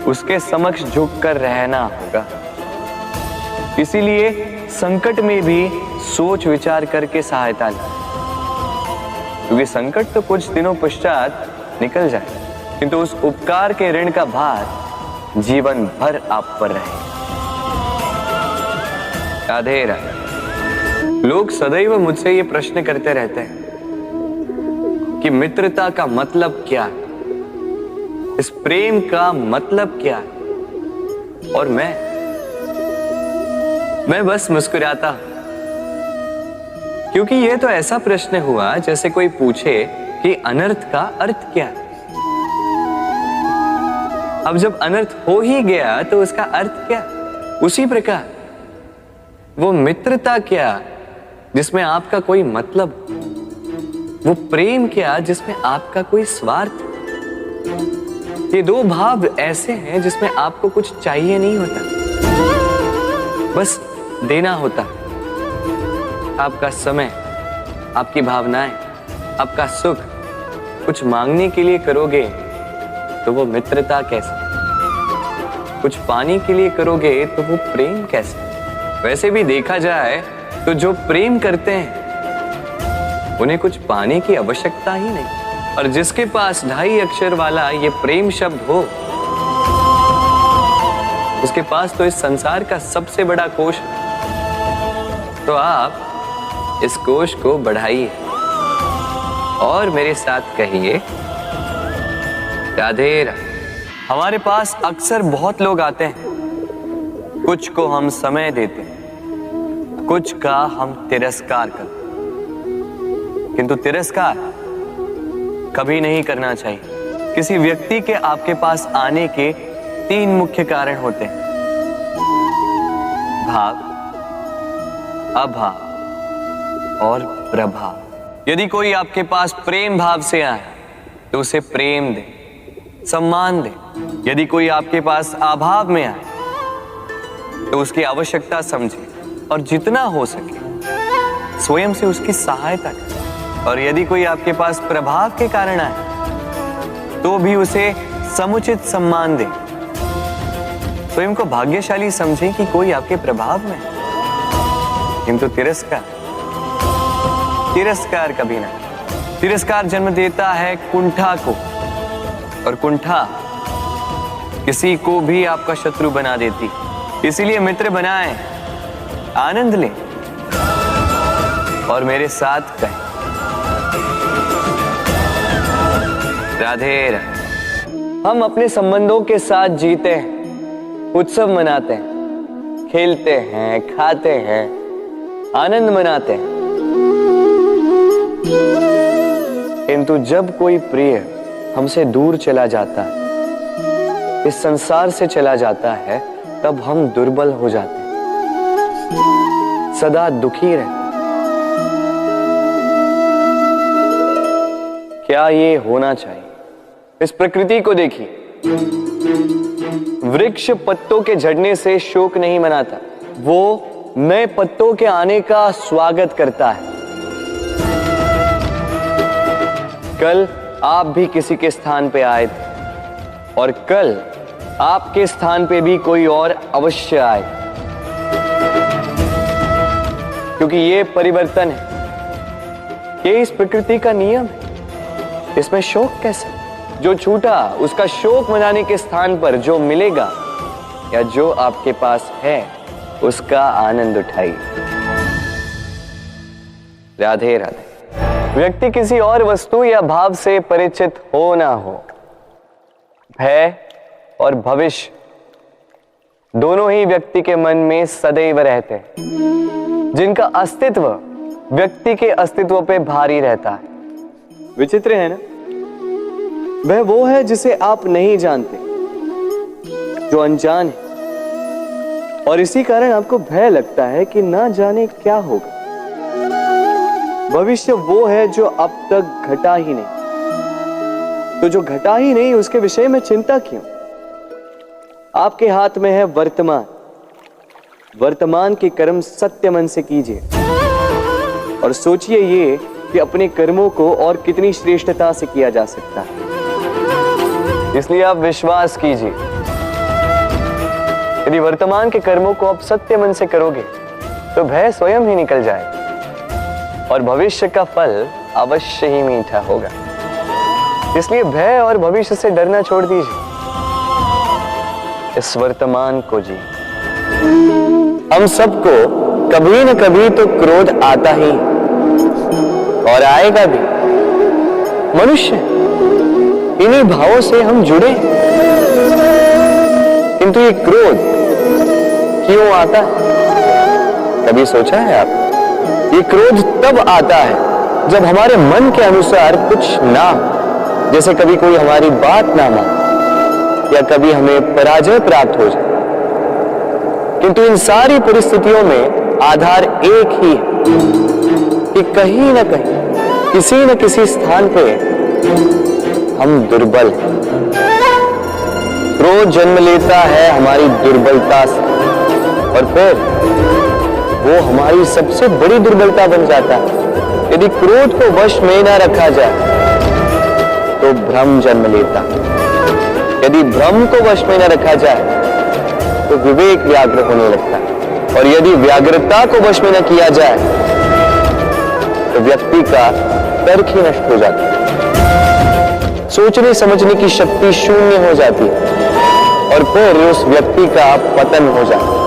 उसके समक्ष झुककर रहना होगा। इसीलिए संकट में भी सोच विचार करके सहायता लें, क्योंकि संकट तो कुछ दिनों पश्चात निकल जाए, किंतु उस उपकार के ऋण का भार जीवन भर आप पर रहे। राधे राधे। लोग सदैव मुझसे ये प्रश्न करते रहते हैं कि मित्रता का मतलब क्या है, इस प्रेम का मतलब क्या है? और मैं बस मुस्कुराता हूं, क्योंकि यह तो ऐसा प्रश्न हुआ जैसे कोई पूछे कि अनर्थ का अर्थ क्या है। अब जब अनर्थ हो ही गया तो उसका अर्थ क्या? उसी प्रकार वो मित्रता क्या जिसमें आपका कोई मतलब, वो प्रेम क्या जिसमें आपका कोई स्वार्थ। ये दो भाव ऐसे हैं जिसमें आपको कुछ चाहिए नहीं होता, बस देना होता। आपका समय, आपकी भावनाएं, आपका सुख कुछ मांगने के लिए करोगे तो वो मित्रता कैसे? कुछ पाने के लिए करोगे तो वो प्रेम कैसे? वैसे भी देखा जाए तो जो प्रेम करते हैं उन्हें कुछ पाने की आवश्यकता ही नहीं, और जिसके पास 2.5 अक्षर वाला ये प्रेम शब्द हो उसके पास तो इस संसार का सबसे बड़ा कोश। तो आप इस कोश को बढ़ाइए और मेरे साथ कहिए राधे राधे। हमारे पास अक्सर बहुत लोग आते हैं, कुछ को हम समय देते हैं, कुछ का हम तिरस्कार करते हैं, किंतु तिरस्कार कभी नहीं करना चाहिए। किसी व्यक्ति के आपके पास आने के 3 मुख्य कारण होते हैं: भाव, अभाव और प्रभाव। यदि कोई आपके पास प्रेम भाव से आए तो उसे प्रेम दे, सम्मान दें। यदि कोई आपके पास अभाव में आए तो उसकी आवश्यकता समझें और जितना हो सके स्वयं से उसकी सहायता करें। और यदि कोई आपके पास प्रभाव के कारण आए तो भी उसे समुचित सम्मान दें। स्वयं को भाग्यशाली समझें कि कोई आपके प्रभाव में है। किंतु तिरस्कार कभी ना। तिरस्कार जन्म देता है कुंठा को, और कुंठा किसी को भी आपका शत्रु बना देती। इसीलिए मित्र बनाएं, आनंद लें और मेरे साथ कहें राधे राधे। हम अपने संबंधों के साथ जीते हैं, उत्सव मनाते हैं, खेलते हैं, खाते हैं, आनंद मनाते हैं। किंतु जब कोई प्रिय हमसे दूर चला जाता है, इस संसार से चला जाता है, तब हम दुर्बल हो जाते हैं, सदा दुखी रहते हैं। क्या ये होना चाहिए? इस प्रकृति को देखिए। वृक्ष पत्तों के झड़ने से शोक नहीं मनाता, वो नए पत्तों के आने का स्वागत करता है। कल आप भी किसी के स्थान पे आए थे और कल आपके स्थान पे भी कोई और अवश्य आए, क्योंकि ये परिवर्तन है। ये इस प्रकृति का नियम है। इसमें शोक कैसे? जो छूटा उसका शोक मनाने के स्थान पर जो मिलेगा या जो आपके पास है उसका आनंद उठाइए। राधे राधे। व्यक्ति किसी और वस्तु या भाव से परिचित हो ना हो, भय और भविष्य दोनों ही व्यक्ति के मन में सदैव रहते हैं, जिनका अस्तित्व व्यक्ति के अस्तित्व पे भारी रहता है। विचित्र है ना? वह वो है जिसे आप नहीं जानते, जो अनजान है, और इसी कारण आपको भय लगता है कि ना जाने क्या होगा। भविष्य वो है जो अब तक घटा ही नहीं, तो जो घटा ही नहीं उसके विषय में चिंता क्यों? आपके हाथ में है वर्तमान। वर्तमान के कर्म सत्य मन से कीजिए और सोचिए ये कि अपने कर्मों को और कितनी श्रेष्ठता से किया जा सकता है। इसलिए आप विश्वास कीजिए, यदि वर्तमान के कर्मों को आप सत्य मन से करोगे तो भय स्वयं ही निकल जाएगा और भविष्य का फल अवश्य ही मीठा होगा। इसलिए भय और भविष्य से डरना छोड़ दीजिए, इस वर्तमान को जी। हम सबको कभी न कभी तो क्रोध आता ही और आएगा भी। मनुष्य इन्हीं भावों से हम जुड़े, किंतु ये क्रोध क्यों आता है? कभी सोचा है आप? ये क्रोध तब आता है जब हमारे मन के अनुसार कुछ ना हो, जैसे कभी कोई हमारी बात ना माने या कभी हमें पराजय प्राप्त हो जाए। किंतु इन सारी परिस्थितियों में आधार एक ही है कि कहीं ना कहीं किसी न किसी स्थान पे हम दुर्बल हैं। क्रोध जन्म लेता है हमारी दुर्बलता से और फिर वो हमारी सबसे बड़ी दुर्बलता बन जाता है। यदि क्रोध को वश में न रखा जाए तो भ्रम जन्म लेता है। यदि भ्रम को वश में न रखा जाए तो विवेक व्याग्र होने लगता है, और यदि व्याग्रता को वश में न किया जाए तो व्यक्ति का तर्क ही नष्ट हो जाता है। सोचने समझने की शक्ति शून्य हो जाती है और फिर उस व्यक्ति का पतन हो जाता है।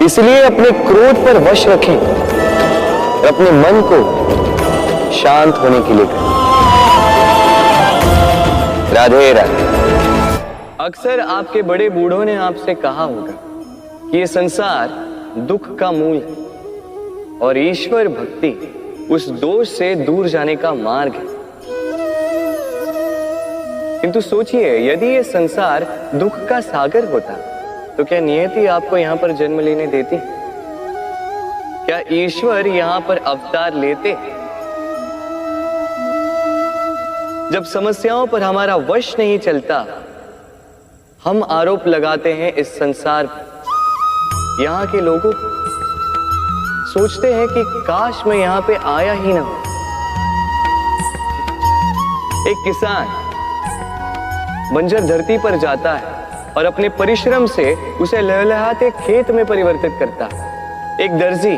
इसलिए अपने क्रोध पर वश रखें और अपने मन को शांत होने के लिए करें। राधे राधे। अक्सर आपके बड़े बूढ़ों ने आपसे कहा होगा कि ये संसार दुख का मूल है और ईश्वर भक्ति उस दोष से दूर जाने का मार्ग है। किंतु सोचिए, यदि ये संसार दुख का सागर होता तो क्या नियति आपको यहां पर जन्म लेने देती? क्या ईश्वर यहां पर अवतार लेते? जब समस्याओं पर हमारा वश नहीं चलता, हम आरोप लगाते हैं इस संसार पर। यहाँ के लोगों सोचते हैं कि काश मैं यहाँ पे आया ही ना हो। एक किसान बंजर धरती पर जाता है और अपने परिश्रम से उसे लहलहाते खेत में परिवर्तित करता है। एक दर्जी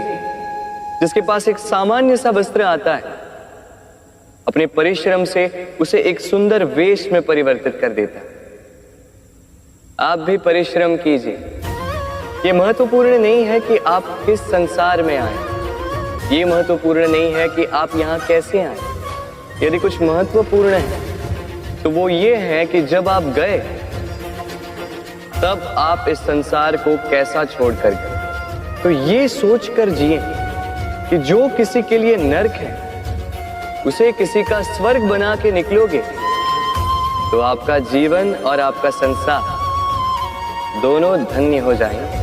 जिसके पास एक सामान्य सा वस्त्र आता है, अपने परिश्रम से उसे एक सुंदर वेश में परिवर्तित कर देता है। आप भी परिश्रम कीजिए। ये महत्वपूर्ण नहीं है कि आप किस संसार में आए, ये महत्वपूर्ण नहीं है कि आप यहाँ कैसे आए। यदि कुछ महत्वपूर्ण है तो वो ये है कि जब आप गए तब आप इस संसार को कैसा छोड़कर गए। तो ये सोचकर जिए कि जो किसी के लिए नरक है उसे किसी का स्वर्ग बना के निकलोगे तो आपका जीवन और आपका संसार दोनों धन्य हो जाएंगे।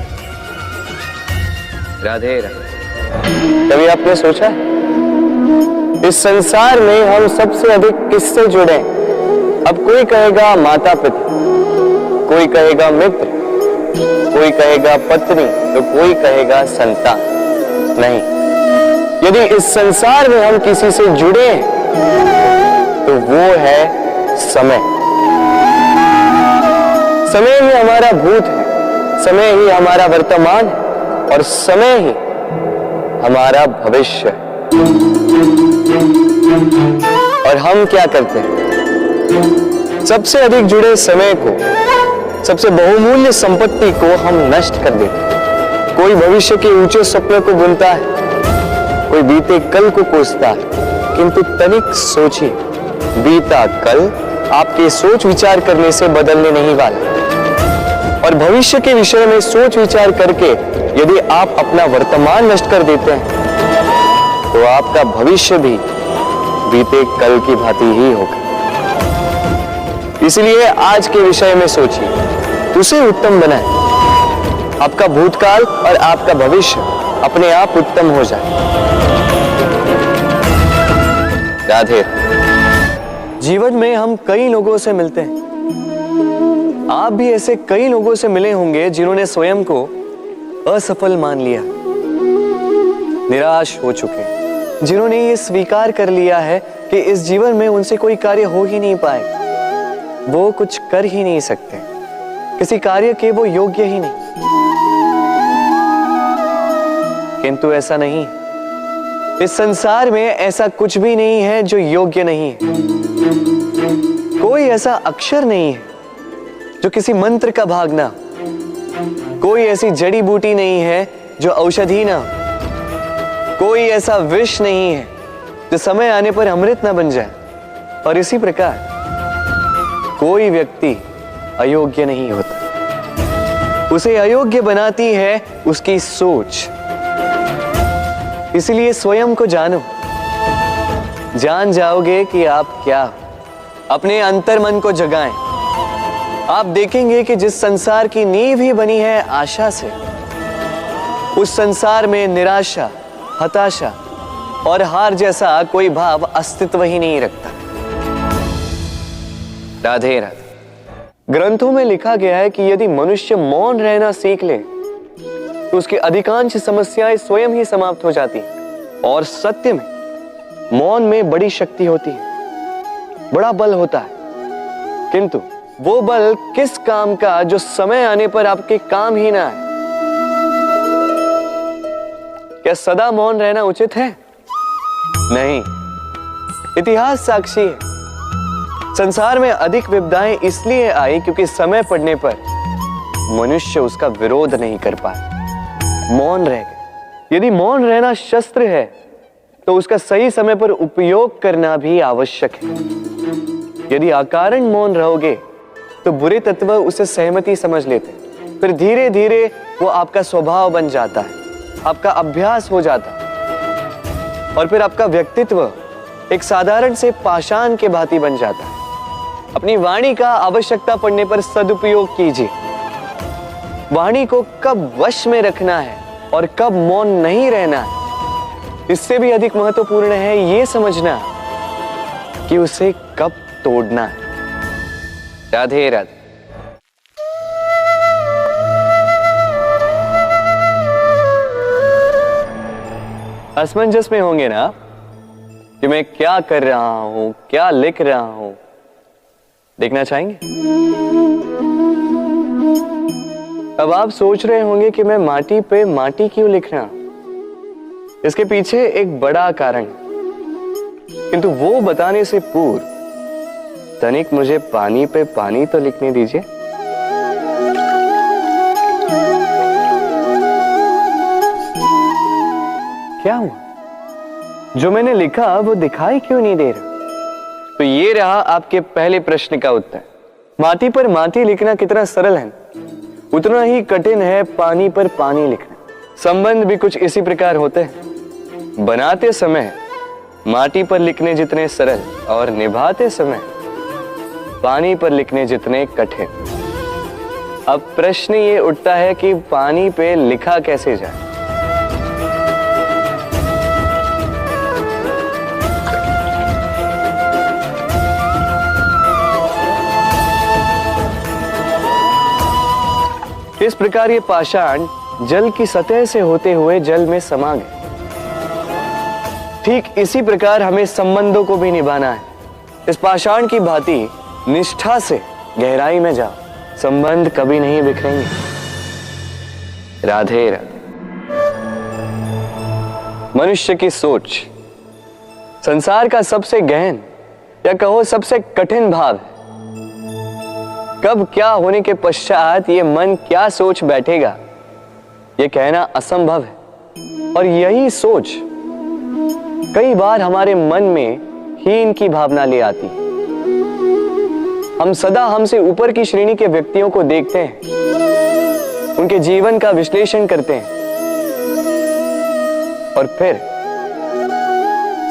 राधे राधे।
कभी आपने सोचा इस संसार में हम सबसे अधिक किससे जुड़े? अब कोई कहेगा माता पिता, कोई कहेगा मित्र, कोई कहेगा पत्नी, तो कोई कहेगा संतान। नहीं, यदि इस संसार में हम किसी से जुड़े हैं तो वो है समय। समय ही हमारा भूत है, समय ही हमारा वर्तमान है और समय ही हमारा भविष्य है। और हम क्या करते हैं? सबसे अधिक जुड़े समय को, सबसे बहुमूल्य संपत्ति को हम नष्ट कर देते हैं। कोई भविष्य के ऊंचे सपने को बुनता है, कोई बीते कल को कोसता है, किंतु तनिक सोचिए, बीता कल आपके सोच विचार करने से बदलने नहीं वाला। और भविष्य के विषय में सोच विचार करके यदि आप अपना वर्तमान नष्ट कर देते हैं तो आपका भविष्य भी बीते कल की भांति ही होगा। इसलिए आज के विषय में सोचिए, उसे उत्तम बनाएं। आपका भूतकाल और आपका भविष्य अपने आप उत्तम हो जाए। राधे।
जीवन में हम कई लोगों से मिलते हैं। आप भी ऐसे कई लोगों से मिले होंगे जिन्होंने स्वयं को असफल मान लिया, निराश हो चुके, जिन्होंने ये स्वीकार कर लिया है कि इस जीवन में उनसे कोई कार्य हो ही नहीं पाएगा, वो कुछ कर ही नहीं सकते, किसी कार्य के वो योग्य ही नहीं। किंतु ऐसा नहीं, इस संसार में ऐसा कुछ भी नहीं है जो योग्य नहीं है। कोई ऐसा अक्षर नहीं है जो किसी मंत्र का भाग ना, कोई ऐसी जड़ी बूटी नहीं है जो औषधि ना, कोई ऐसा विष नहीं है जो समय आने पर अमृत ना बन जाए। और इसी प्रकार कोई व्यक्ति अयोग्य नहीं होता, उसे अयोग्य बनाती है उसकी सोच। इसलिए स्वयं को जानो, जान जाओगे कि आप क्या हो। अपने अंतर मन को जगाएं। आप देखेंगे कि जिस संसार की नींव ही बनी है आशा से, उस संसार में निराशा, हताशा और हार जैसा कोई भाव अस्तित्व ही नहीं रखता। राधे राधे। ग्रंथों में लिखा गया है कि यदि मनुष्य मौन रहना सीख ले तो उसकी अधिकांश समस्याएं स्वयं ही समाप्त हो जाती हैं। और सत्य में मौन में बड़ी शक्ति होती है, बड़ा बल होता है। किंतु वो बल किस काम का जो समय आने पर आपके काम ही ना आए? क्या सदा मौन रहना उचित है? नहीं। इतिहास साक्षी है, संसार में अधिक विपदाएं इसलिए आई क्योंकि समय पड़ने पर मनुष्य उसका विरोध नहीं कर पाया, मौन रह गए। यदि मौन रहना शस्त्र है तो उसका सही समय पर उपयोग करना भी आवश्यक है। यदि अकारण मौन रहोगे तो बुरे तत्व उसे सहमति समझ लेते, फिर धीरे धीरे वो आपका स्वभाव बन जाता है, आपका अभ्यास हो जाता है और फिर आपका व्यक्तित्व एक साधारण से पाषाण के भांति बन जाता है। अपनी वाणी का आवश्यकता पड़ने पर सदुपयोग कीजिए। वाणी को कब वश में रखना है और कब मौन नहीं रहना है, इससे भी अधिक महत्वपूर्ण है ये समझना कि उसे कब तोड़ना है। राधे राधे। असमंजस में होंगे ना कि मैं क्या कर रहा हूं, क्या लिख रहा हूं, देखना चाहेंगे? अब आप सोच रहे होंगे कि मैं माटी पे माटी क्यों लिख रहा हूं। इसके पीछे एक बड़ा कारण है, किंतु वो बताने से पूर्व तनिक मुझे पानी पे पानी तो लिखने दीजिए। क्या हुआ? जो मैंने लिखा वो दिखाई क्यों नहीं दे रहा? तो ये रहा आपके पहले प्रश्न का उत्तर। माटी पर माटी लिखना कितना सरल है, उतना ही कठिन है पानी पर पानी लिखना। संबंध भी कुछ इसी प्रकार होते हैं। बनाते समय माटी पर लिखने जितने सरल और निभाते समय पानी पर लिखने जितने कठिन। अब प्रश्न ये उठता है कि पानी पे लिखा कैसे जाए। इस प्रकार ये पाषाण जल की सतह से होते हुए जल में समा गए। ठीक इसी प्रकार हमें संबंधों को भी निभाना है। इस पाषाण की भांति निष्ठा से गहराई में जाओ, संबंध कभी नहीं बिखरेंगे। राधे राधे। मनुष्य की सोच संसार का सबसे गहन या कहो सबसे कठिन भाव है। कब क्या होने के पश्चात ये मन क्या सोच बैठेगा, ये कहना असंभव है। और यही सोच कई बार हमारे मन में हीन की भावना ले आती है। हम सदा हमसे ऊपर की श्रेणी के व्यक्तियों को देखते हैं, उनके जीवन का विश्लेषण करते हैं और फिर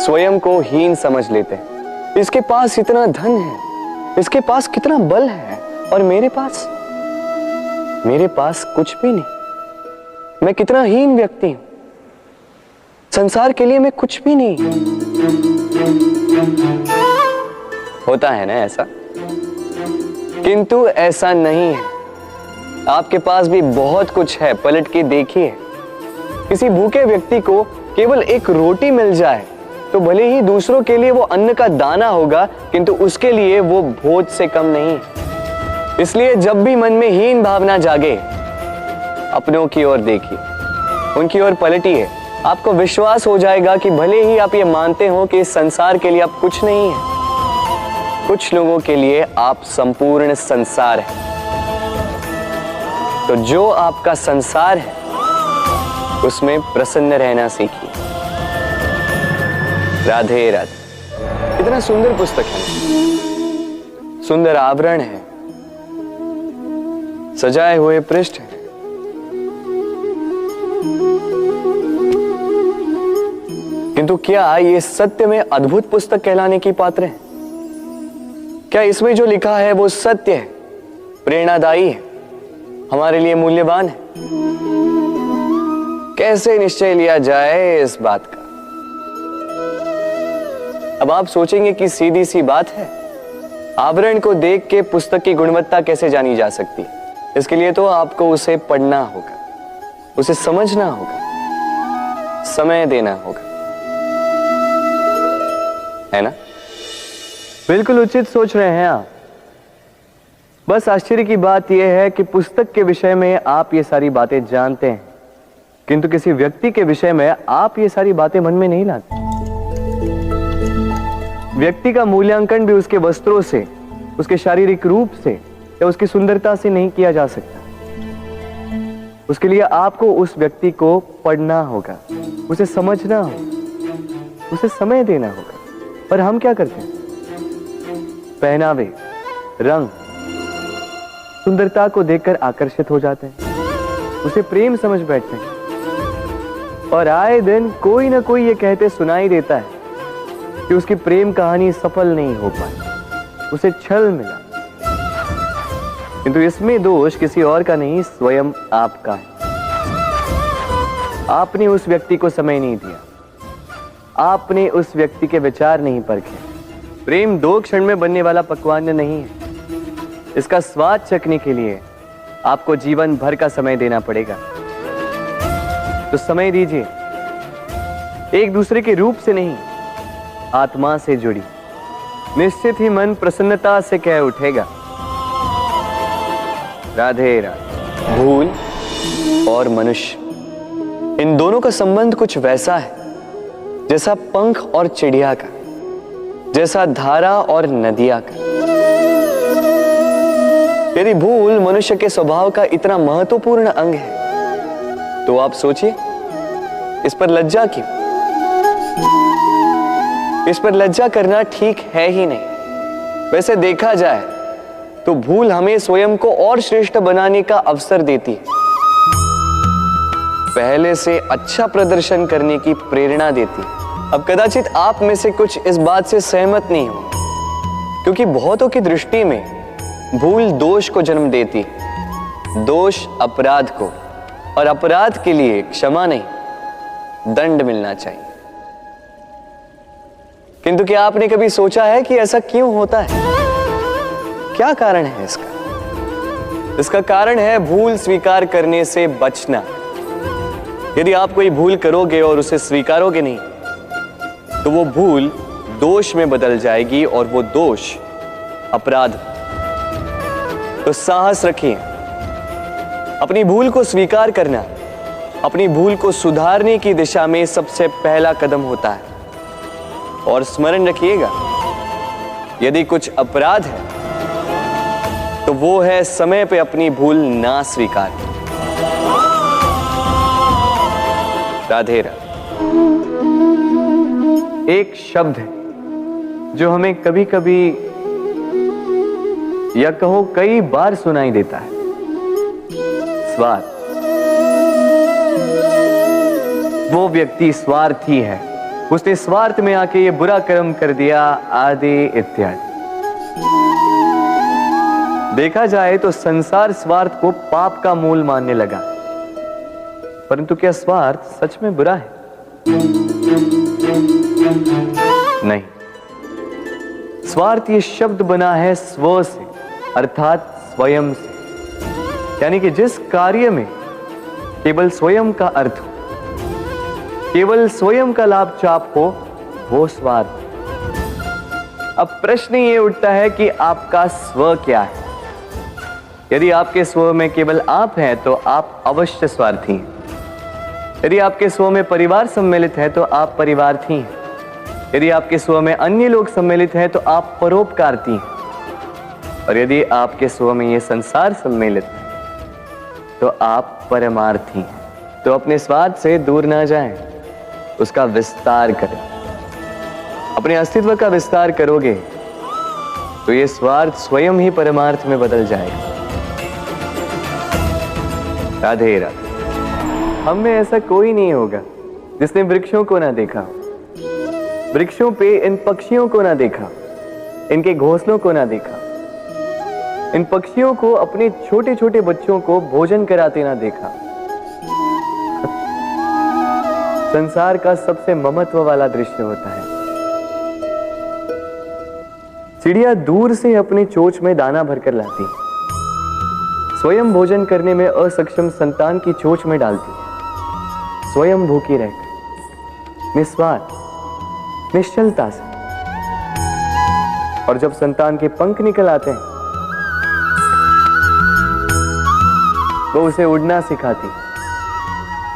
स्वयं को हीन समझ लेते हैं। इसके पास इतना धन है, इसके पास कितना बल है, और मेरे पास कुछ भी नहीं। मैं कितना हीन व्यक्ति हूं, संसार के लिए मैं कुछ भी नहीं। होता है ना ऐसा? किंतु ऐसा नहीं है। आपके पास भी बहुत कुछ है, पलट के देखिए। किसी भूखे व्यक्ति को केवल एक रोटी मिल जाए तो भले ही दूसरों के लिए वो अन्न का दाना होगा, किंतु उसके लिए वो भोज से कम नहीं। इसलिए जब भी मन में हीन भावना जागे, अपनों की ओर देखिए, उनकी ओर पलटिए। आपको विश्वास हो जाएगा कि भले ही आप ये मानते हो कि इस संसार के लिए आप कुछ नहीं है, कुछ लोगों के लिए आप संपूर्ण संसार है। तो जो आपका संसार है उसमें प्रसन्न रहना सीखिए। राधे राधे। कितना सुंदर पुस्तक है, सुंदर आवरण है, सजाए हुए पृष्ठ हैं। किंतु क्या ये सत्य में अद्भुत पुस्तक कहलाने की पात्र है? क्या इसमें जो लिखा है वो सत्य है, प्रेरणादायी है, हमारे लिए मूल्यवान है? कैसे निश्चय लिया जाए इस बात का? अब आप सोचेंगे कि सीधी सी बात है, आवरण को देख के पुस्तक की गुणवत्ता कैसे जानी जा सकती है? इसके लिए तो आपको उसे पढ़ना होगा, उसे समझना होगा, समय देना होगा, है ना? बिल्कुल उचित सोच रहे हैं आप। बस आश्चर्य की बात यह है कि पुस्तक के विषय में आप ये सारी बातें जानते हैं, किंतु किसी व्यक्ति के विषय में आप ये सारी बातें मन में नहीं लाते। व्यक्ति का मूल्यांकन भी उसके वस्त्रों से, उसके शारीरिक रूप से या उसकी सुंदरता से नहीं किया जा सकता। उसके लिए आपको उस व्यक्ति को पढ़ना होगा, उसे समझना होगा, उसे समय देना होगा। पर हम क्या करते हैं? पहनावे, रंग, सुंदरता को देखकर आकर्षित हो जाते हैं, उसे प्रेम समझ बैठते हैं और आए दिन कोई ना कोई ये कहते सुनाई देता है कि उसकी प्रेम कहानी सफल नहीं हो पाई, उसे छल मिला। किंतु इसमें दोष किसी और का नहीं, स्वयं आपका है। आपने उस व्यक्ति को समय नहीं दिया, आपने उस व्यक्ति के विचार नहीं परखे, प्रेम 2 क्षण में बनने वाला पकवान नहीं है। इसका स्वाद चखने के लिए आपको जीवन भर का समय देना पड़ेगा। तो समय दीजिए, एक दूसरे के रूप से नहीं, आत्मा से जुड़ी। निश्चित ही मन प्रसन्नता से कह उठेगा, राधे राधे। भूल और मनुष्य, इन दोनों का संबंध कुछ वैसा है जैसा पंख और चिड़िया का, जैसा धारा और नदिया का। यदि भूल मनुष्य के स्वभाव का इतना महत्वपूर्ण अंग है तो आप सोचिए, इस पर लज्जा क्यों? इस पर लज्जा करना ठीक है ही नहीं। वैसे देखा जाए तो भूल हमें स्वयं को और श्रेष्ठ बनाने का अवसर देती है, पहले से अच्छा प्रदर्शन करने की प्रेरणा देती है। अब कदाचित आप में से कुछ इस बात से सहमत नहीं हो, क्योंकि बहुतों की दृष्टि में भूल दोष को जन्म देती है, दोष अपराध को, और अपराध के लिए क्षमा नहीं, दंड मिलना चाहिए। किंतु क्या आपने कभी सोचा है कि ऐसा क्यों होता है? क्या कारण है इसका? इसका कारण है भूल स्वीकार करने से बचना। यदि आप कोई भूल करोगे और उसे स्वीकारोगे नहीं, तो वो भूल दोष में बदल जाएगी और वो दोष अपराध। तो साहस रखिए, अपनी भूल को स्वीकार करना अपनी भूल को सुधारने की दिशा में सबसे पहला कदम होता है। और स्मरण रखिएगा, यदि कुछ अपराध है तो वो है समय पे अपनी भूल ना स्वीकार। राधे राधे। एक शब्द है जो हमें कभी कभी या कहो कई बार सुनाई देता है, स्वार्थ। वो व्यक्ति स्वार्थी है, उसने स्वार्थ में आके ये बुरा कर्म कर दिया, आदि इत्यादि। देखा जाए तो संसार स्वार्थ को पाप का मूल मानने लगा, परंतु क्या स्वार्थ सच में बुरा है? नहीं। स्वार्थ ये शब्द बना है स्व से, अर्थात स्वयं से। यानी कि जिस कार्य में केवल स्वयं का अर्थ हो, केवल स्वयं का लाभ चाप हो, वो स्वार्थ। अब प्रश्न ये उठता है कि आपका स्व क्या है? यदि आपके स्व में केवल आप हैं तो आप अवश्य स्वार्थी हैं। यदि आपके स्व में परिवार सम्मिलित है तो आप परिवार्थी हैं। यदि आपके स्व में अन्य लोग सम्मिलित हैं तो आप परोपकारती हैं। और यदि आपके स्व में ये संसार सम्मिलित है तो आप परमार्थी हैं। तो अपने स्वार्थ से दूर ना जाएं, उसका विस्तार करें। अपने अस्तित्व का विस्तार करोगे तो ये स्वार्थ स्वयं ही परमार्थ में बदल जाएगा। राधे राधे। हम में ऐसा कोई नहीं होगा जिसने वृक्षों को ना देखा, वृक्षों पे इन पक्षियों को ना देखा, इनके घोंसलों को ना देखा, इन पक्षियों को अपने छोटे छोटे बच्चों को भोजन कराते ना देखा। संसार का सबसे ममत्व वाला दृश्य होता है। चिड़िया दूर से अपने चोंच में दाना भरकर लाती, स्वयं भोजन करने में असक्षम संतान की चोंच में डालती, स्वयं भूखी रहकर निस्वार्थ निश्चलता से। और जब संतान के पंख निकल आते हैं वो उसे उड़ना सिखाती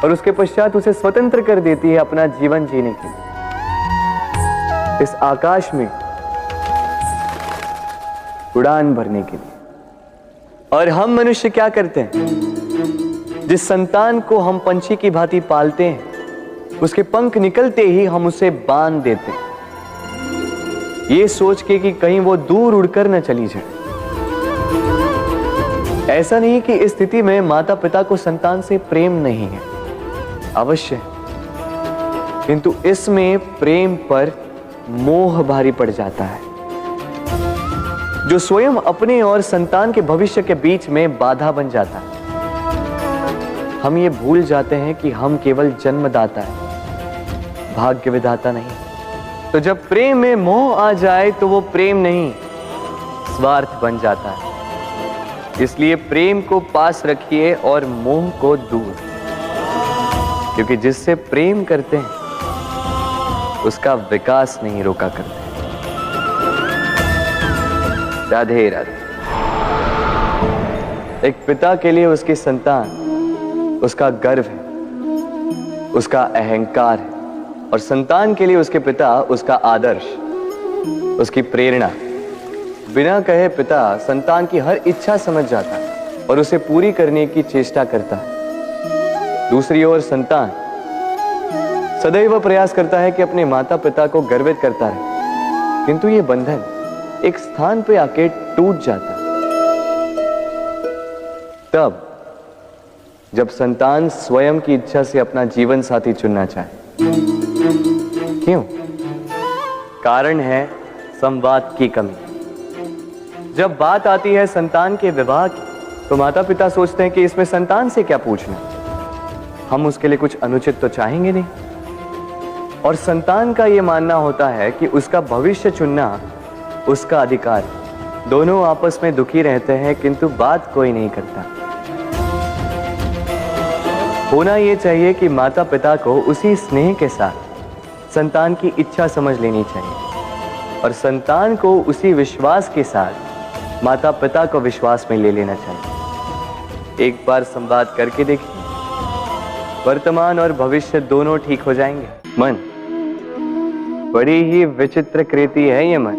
और उसके पश्चात उसे स्वतंत्र कर देती है अपना जीवन जीने के लिए, इस आकाश में उड़ान भरने के लिए। और हम मनुष्य क्या करते हैं? जिस संतान को हम पंछी की भांति पालते हैं, उसके पंख निकलते ही हम उसे बांध देते हैं, ये सोच के कि कहीं वो दूर उड़कर न चली जाए। ऐसा नहीं कि इस स्थिति में माता पिता को संतान से प्रेम नहीं है, अवश्य, किंतु इसमें प्रेम पर मोह भारी पड़ जाता है, जो स्वयं अपने और संतान के भविष्य के बीच में बाधा बन जाता है। हम ये भूल जाते हैं कि हम केवल जन्मदाता हैं, भाग्य विधाता नहीं। तो जब प्रेम में मोह आ जाए तो वो प्रेम नहीं, स्वार्थ बन जाता है। इसलिए प्रेम को पास रखिए और मोह को दूर, क्योंकि जिससे प्रेम करते हैं उसका विकास नहीं रोका करते। राधे राधे। एक पिता के लिए उसकी संतान उसका गर्व है, उसका अहंकार है, और संतान के लिए उसके पिता उसका आदर्श, उसकी प्रेरणा। बिना कहे पिता संतान की हर इच्छा समझ जाता है और उसे पूरी करने की चेष्टा करता है। दूसरी ओर संतान सदैव प्रयास करता है कि अपने माता पिता को गर्वित करता रहे, किंतु ये बंधन एक स्थान पे आके टूट जाता है। तब जब संतान स्वयं की इच्छा से अपना जीवन साथी चुनना चाहे। क्यों? कारण है संवाद की कमी। जब बात आती है संतान के विवाह की, तो माता पिता सोचते हैं कि इसमें संतान से क्या पूछना, हम उसके लिए कुछ अनुचित तो चाहेंगे नहीं। और संतान का यह मानना होता है कि उसका भविष्य चुनना उसका अधिकार है। दोनों आपस में दुखी रहते हैं, किंतु बात कोई नहीं करता। होना यह चाहिए कि माता पिता को उसी स्नेह के साथ संतान की इच्छा समझ लेनी चाहिए, और संतान को उसी विश्वास के साथ माता पिता को विश्वास में ले लेना चाहिए। एक बार संवाद करके देखिए, वर्तमान और भविष्य दोनों ठीक हो जाएंगे। मन बड़ी ही विचित्र कृति है। ये मन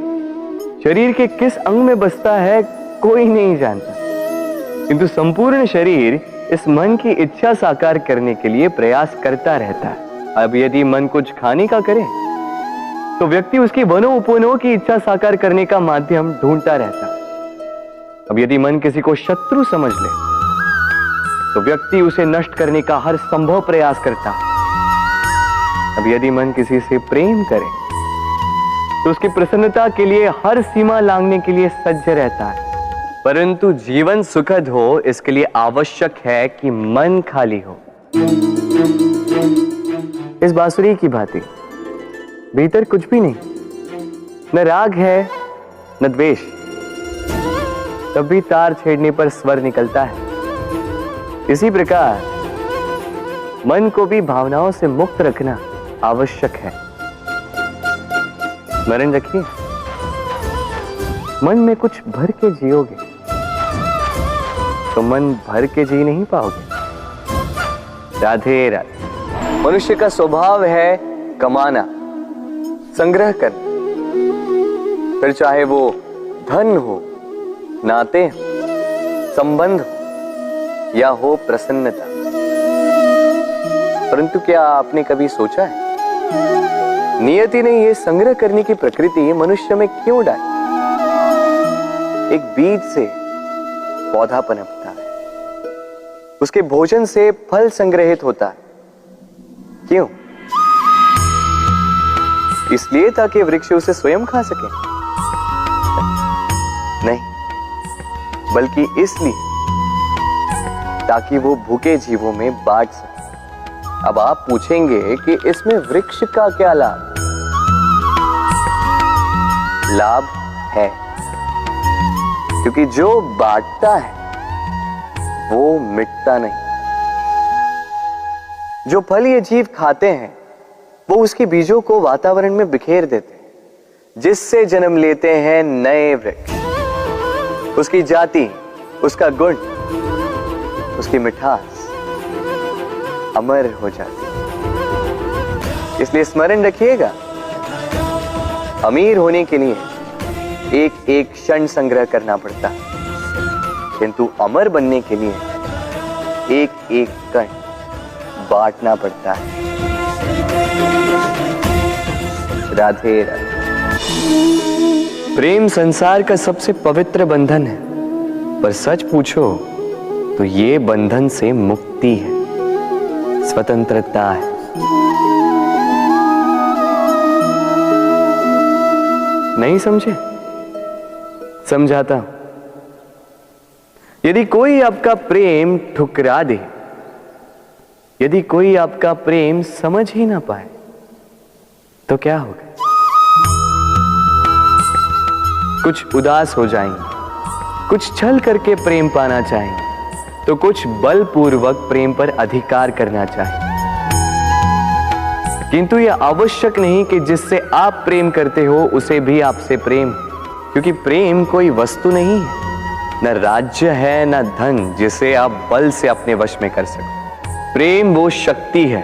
शरीर के किस अंग में बसता है कोई नहीं जानता, किंतु संपूर्ण शरीर इस मन की इच्छा साकार करने के लिए प्रयास करता रहता है। अब यदि मन कुछ खाने का करे तो व्यक्ति उसकी वनों की इच्छा साकार करने का माध्यम ढूंढता रहता है। अब यदि मन किसी को शत्रु समझ ले तो व्यक्ति उसे नष्ट करने का हर संभव प्रयास करता है। अब यदि मन किसी से प्रेम करे तो उसकी प्रसन्नता के लिए हर सीमा लांघने के लिए सज्ज रहता है। परंतु जीवन सुखद हो, इसके लिए आवश्यक है कि मन खाली हो। इस बांसुरी की भांति भीतर कुछ भी नहीं, न राग है न द्वेष, तब भी तार छेड़ने पर स्वर निकलता है। इसी प्रकार मन को भी भावनाओं से मुक्त रखना आवश्यक है। स्मरण रखिए, मन में कुछ भर के जियोगे तो मन भर के जी नहीं पाओगे। राधे राधे। मनुष्य का स्वभाव है कमाना, संग्रह करना, फिर चाहे वो धन हो, नाते हो, संबंध हो या हो प्रसन्नता। परंतु क्या आपने कभी सोचा है नियति ने यह संग्रह करने की प्रकृति मनुष्य में क्यों डाली? एक बीज से पौधा पनपता है, उसके भोजन से फल संग्रहित होता है। क्यों? इसलिए ताकि वृक्ष उसे स्वयं खा सके? नहीं, बल्कि इसलिए ताकि वो भूखे जीवों में बांट सके। अब आप पूछेंगे कि इसमें वृक्ष का क्या लाभ? लाभ है, क्योंकि जो बांटता है वो मिटता नहीं। जो फल ये जीव खाते हैं वो उसके बीजों को वातावरण में बिखेर देते हैं, जिससे जन्म लेते हैं नए वृक्ष। उसकी जाति, उसका गुण, उसकी मिठास अमर हो जाती है। इसलिए स्मरण रखिएगा, अमीर होने के लिए एक एक क्षण संग्रह करना पड़ता है, किंतु अमर बनने के लिए एक एक कण बांटना पड़ता है। राधे राधे। प्रेम संसार का सबसे पवित्र बंधन है, पर सच पूछो तो ये बंधन से मुक्ति है, स्वतंत्रता है। नहीं समझे? समझाता हूं। यदि कोई आपका प्रेम ठुकरा दे, यदि कोई आपका प्रेम समझ ही ना पाए, तो क्या होगा? कुछ उदास हो जाएंगे, कुछ छल करके प्रेम पाना चाहेंगे, तो कुछ बलपूर्वक प्रेम पर अधिकार करना चाहेंगे। किंतु यह आवश्यक नहीं कि जिससे आप प्रेम करते हो उसे भी आपसे प्रेम, क्योंकि प्रेम कोई वस्तु नहीं है, न राज्य है, न धन जिसे आप बल से अपने वश में कर सको। प्रेम वो शक्ति है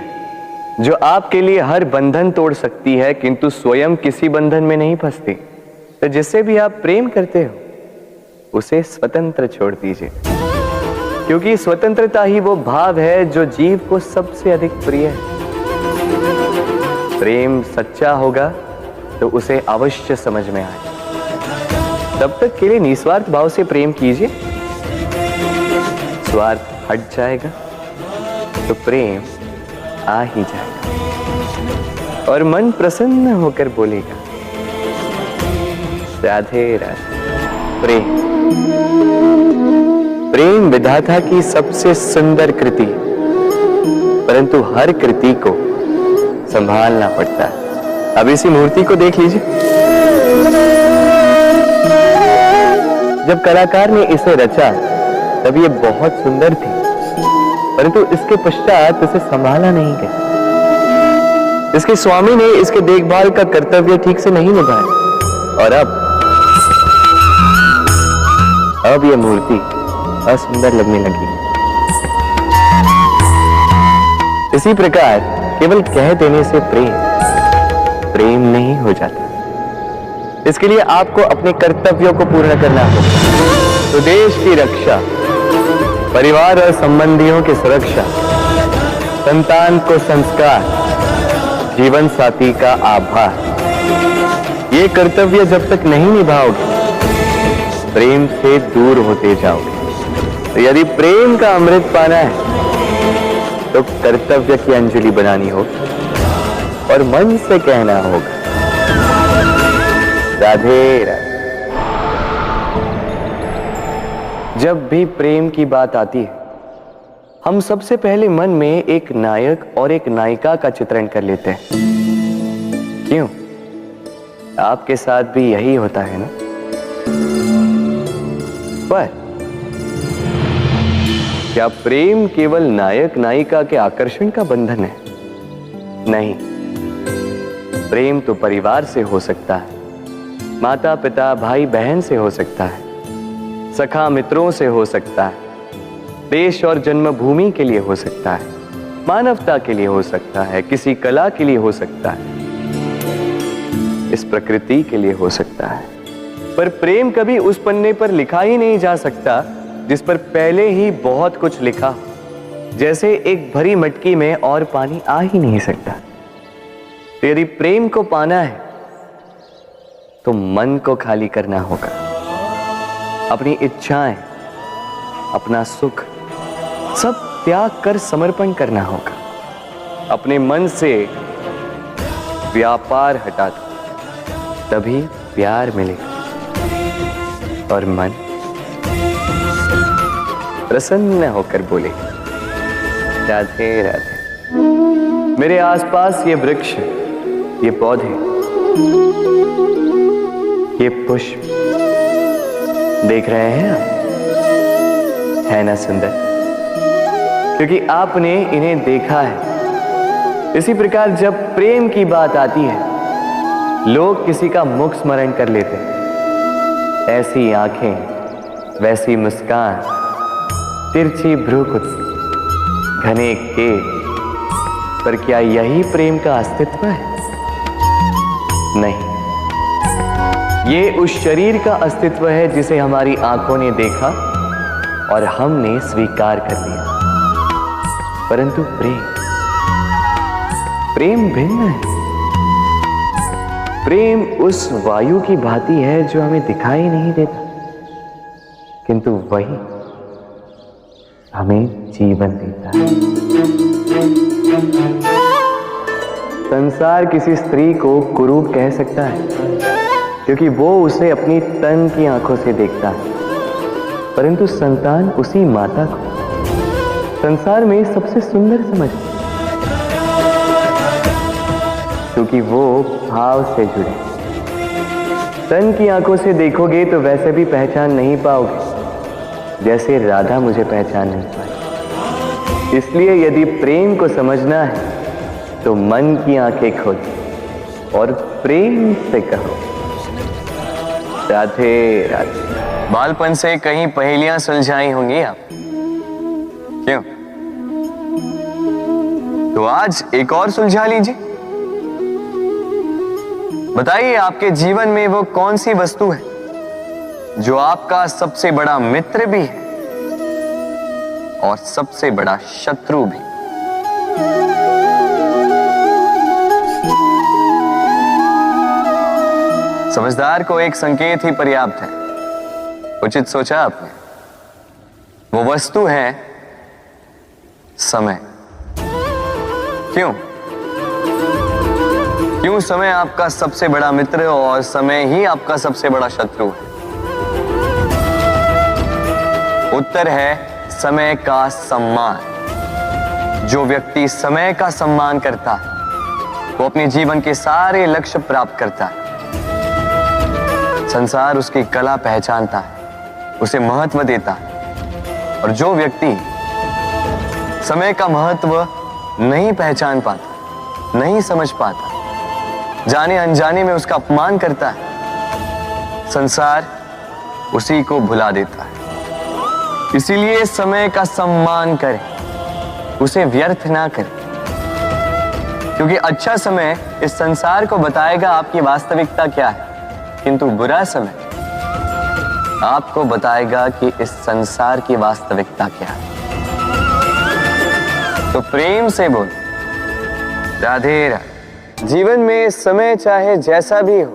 जो आपके लिए हर बंधन तोड़ सकती है, किंतु स्वयं किसी बंधन में नहीं फंसती। तो जिससे भी आप प्रेम करते हो उसे स्वतंत्र छोड़ दीजिए, क्योंकि स्वतंत्रता ही वो भाव है जो जीव को सबसे अधिक प्रिय है। प्रेम सच्चा होगा तो उसे अवश्य समझ में आए। तब तक के लिए निस्वार्थ भाव से प्रेम कीजिए, स्वार्थ हट जाएगा तो प्रेम आ ही जाएगा और मन प्रसन्न होकर बोलेगा राधे राधे। प्रेम प्रेम विधाता की सबसे सुंदर कृति, परंतु हर कृति को संभालना पड़ता है। अब इसी मूर्ति को देख लीजिए। जब कलाकार ने इसे रचा तब ये बहुत सुंदर थी, परंतु इसके पश्चात इसे संभाला नहीं गया। इसके स्वामी ने इसके देखभाल का कर्तव्य ठीक से नहीं निभाया और अब यह मूर्ति असुंदर लगने लगी। इसी प्रकार केवल कह देने से प्रेम नहीं हो जाता। इसके लिए आपको अपने कर्तव्यों को पूर्ण करना होगा। तो देश की रक्षा, परिवार और संबंधियों की सुरक्षा, संतान को संस्कार, जीवन साथी का आभार, ये कर्तव्य जब तक नहीं निभाओगे प्रेम से दूर होते जाओगे। तो यदि प्रेम का अमृत पाना है तो कर्तव्य की अंजलि बनानी होगी और मन से कहना होगा राधे राधे। जब भी प्रेम की बात आती है हम सबसे पहले मन में एक नायक और एक नायिका का चित्रण कर लेते हैं। क्यों? आपके साथ भी यही होता है ना? पर क्या प्रेम केवल नायक नायिका के आकर्षण का बंधन है? नहीं, प्रेम तो परिवार से हो सकता है, माता पिता भाई बहन से हो सकता है, सखा मित्रों से हो सकता है, देश और जन्मभूमि के लिए हो सकता है, मानवता के लिए हो सकता है, किसी कला के लिए हो सकता है, इस प्रकृति के लिए हो सकता है। पर प्रेम कभी उस पन्ने पर लिखा ही नहीं जा सकता जिस पर पहले ही बहुत कुछ लिखा। जैसे एक भरी मटकी में और पानी आ ही नहीं सकता। तो यदि प्रेम को पाना है तो मन को खाली करना होगा। अपनी इच्छाएं, अपना सुख सब त्याग कर समर्पण करना होगा। अपने मन से व्यापार हटा दो, तभी प्यार मिलेगा और मन प्रसन्न होकर बोले राधे राधे। मेरे आसपास ये वृक्ष, ये पौधे, ये पुष्प देख रहे हैं आप? है ना सुंदर? क्योंकि आपने इन्हें देखा है। इसी प्रकार जब प्रेम की बात आती है लोग किसी का मुख स्मरण कर लेते हैं। ऐसी आंखें, वैसी मुस्कान, तिरछी भ्रूकुटी, घने केश, पर क्या यही प्रेम का अस्तित्व है? नहीं, ये उस शरीर का अस्तित्व है जिसे हमारी आंखों ने देखा और हमने स्वीकार कर लिया। परंतु प्रेम भिन्न है। प्रेम उस वायु की भांति है जो हमें दिखाई नहीं देता, किंतु वही हमें जीवन देता है। संसार किसी स्त्री को कुरूप कह सकता है क्योंकि वो उसे अपनी तन की आंखों से देखता है, परंतु संतान उसी माता को संसार में सबसे सुंदर समझती है, क्योंकि वो भाव से जुड़े, स्तन की आंखों से देखोगे तो वैसे भी पहचान नहीं पाओगे जैसे राधा मुझे पहचान नहीं पाई। इसलिए यदि प्रेम को समझना है तो मन की आंखें खोलो और प्रेम से कहो राधे राधे।
बालपन से कहीं पहेलियां सुलझाई होंगी आप, क्यों? तो आज एक और सुलझा लीजिए। बताइए आपके जीवन में वो कौन सी वस्तु है जो आपका सबसे बड़ा मित्र भी है और सबसे बड़ा शत्रु भी। समझदार को एक संकेत ही पर्याप्त है। उचित सोचा आपने। वो वस्तु है समय। क्यों? क्यों समय आपका सबसे बड़ा मित्र और समय ही आपका सबसे बड़ा शत्रु है? उत्तर है समय का सम्मान। जो व्यक्ति समय का सम्मान करता है वो अपने जीवन के सारे लक्ष्य प्राप्त करता है। संसार उसकी कला पहचानता है, उसे महत्व देता है। और जो व्यक्ति समय का महत्व नहीं पहचान पाता, नहीं समझ पाता, जाने अनजाने में उसका अपमान करता है, संसार उसी को भुला देता है। इसीलिए समय का सम्मान करें, उसे व्यर्थ ना करें, क्योंकि अच्छा समय इस संसार को बताएगा आपकी वास्तविकता क्या है, किंतु बुरा समय आपको बताएगा कि इस संसार की वास्तविकता क्या है। तो प्रेम से बोल राधे राधे। जीवन में समय चाहे जैसा भी हो,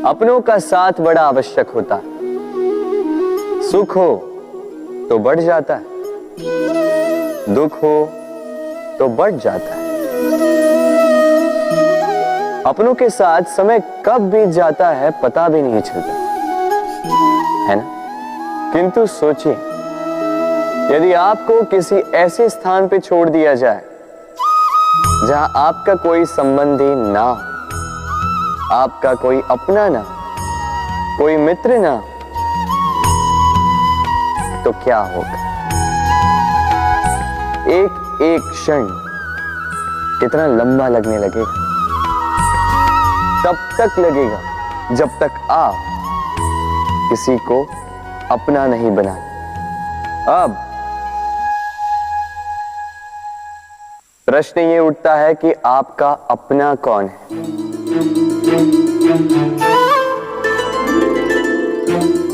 अपनों का साथ बड़ा आवश्यक होता है। सुख हो तो बढ़ जाता है, दुख हो तो बढ़ जाता है। अपनों के साथ समय कब बीत जाता है पता भी नहीं चलता, है ना? किंतु सोचिए, यदि आपको किसी ऐसे स्थान पे छोड़ दिया जाए जहां आपका कोई संबंधी ना हो, आपका कोई अपना ना हो, कोई मित्र ना हो, तो क्या होगा? एक एक क्षण कितना लंबा लगने लगेगा। तब तक लगेगा जब तक आप किसी को अपना नहीं बनाते। अब प्रश्न ये उठता है कि आपका अपना कौन है?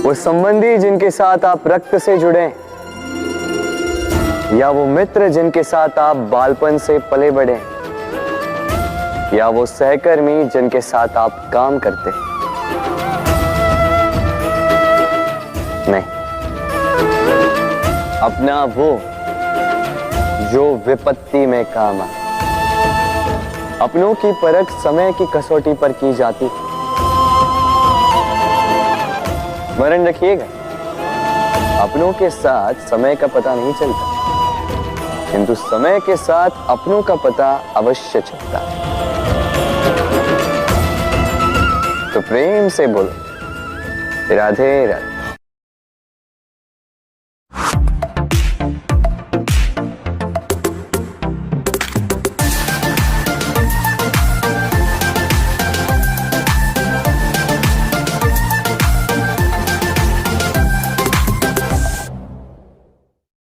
वो संबंधी जिनके साथ आप रक्त से जुड़े हैं, या वो मित्र जिनके साथ आप बालपन से पले बढ़े हैं, या वो सहकर्मी जिनके साथ आप काम करते हैं? नहीं, अपना वो जो विपत्ति में काम आए। अपनों की परख समय की कसौटी पर की जाती है। स्मरण रखिएगा, अपनों के साथ समय का पता नहीं चलता, किंतु समय के साथ अपनों का पता अवश्य चलता है। तो प्रेम से बोलो राधे राधे।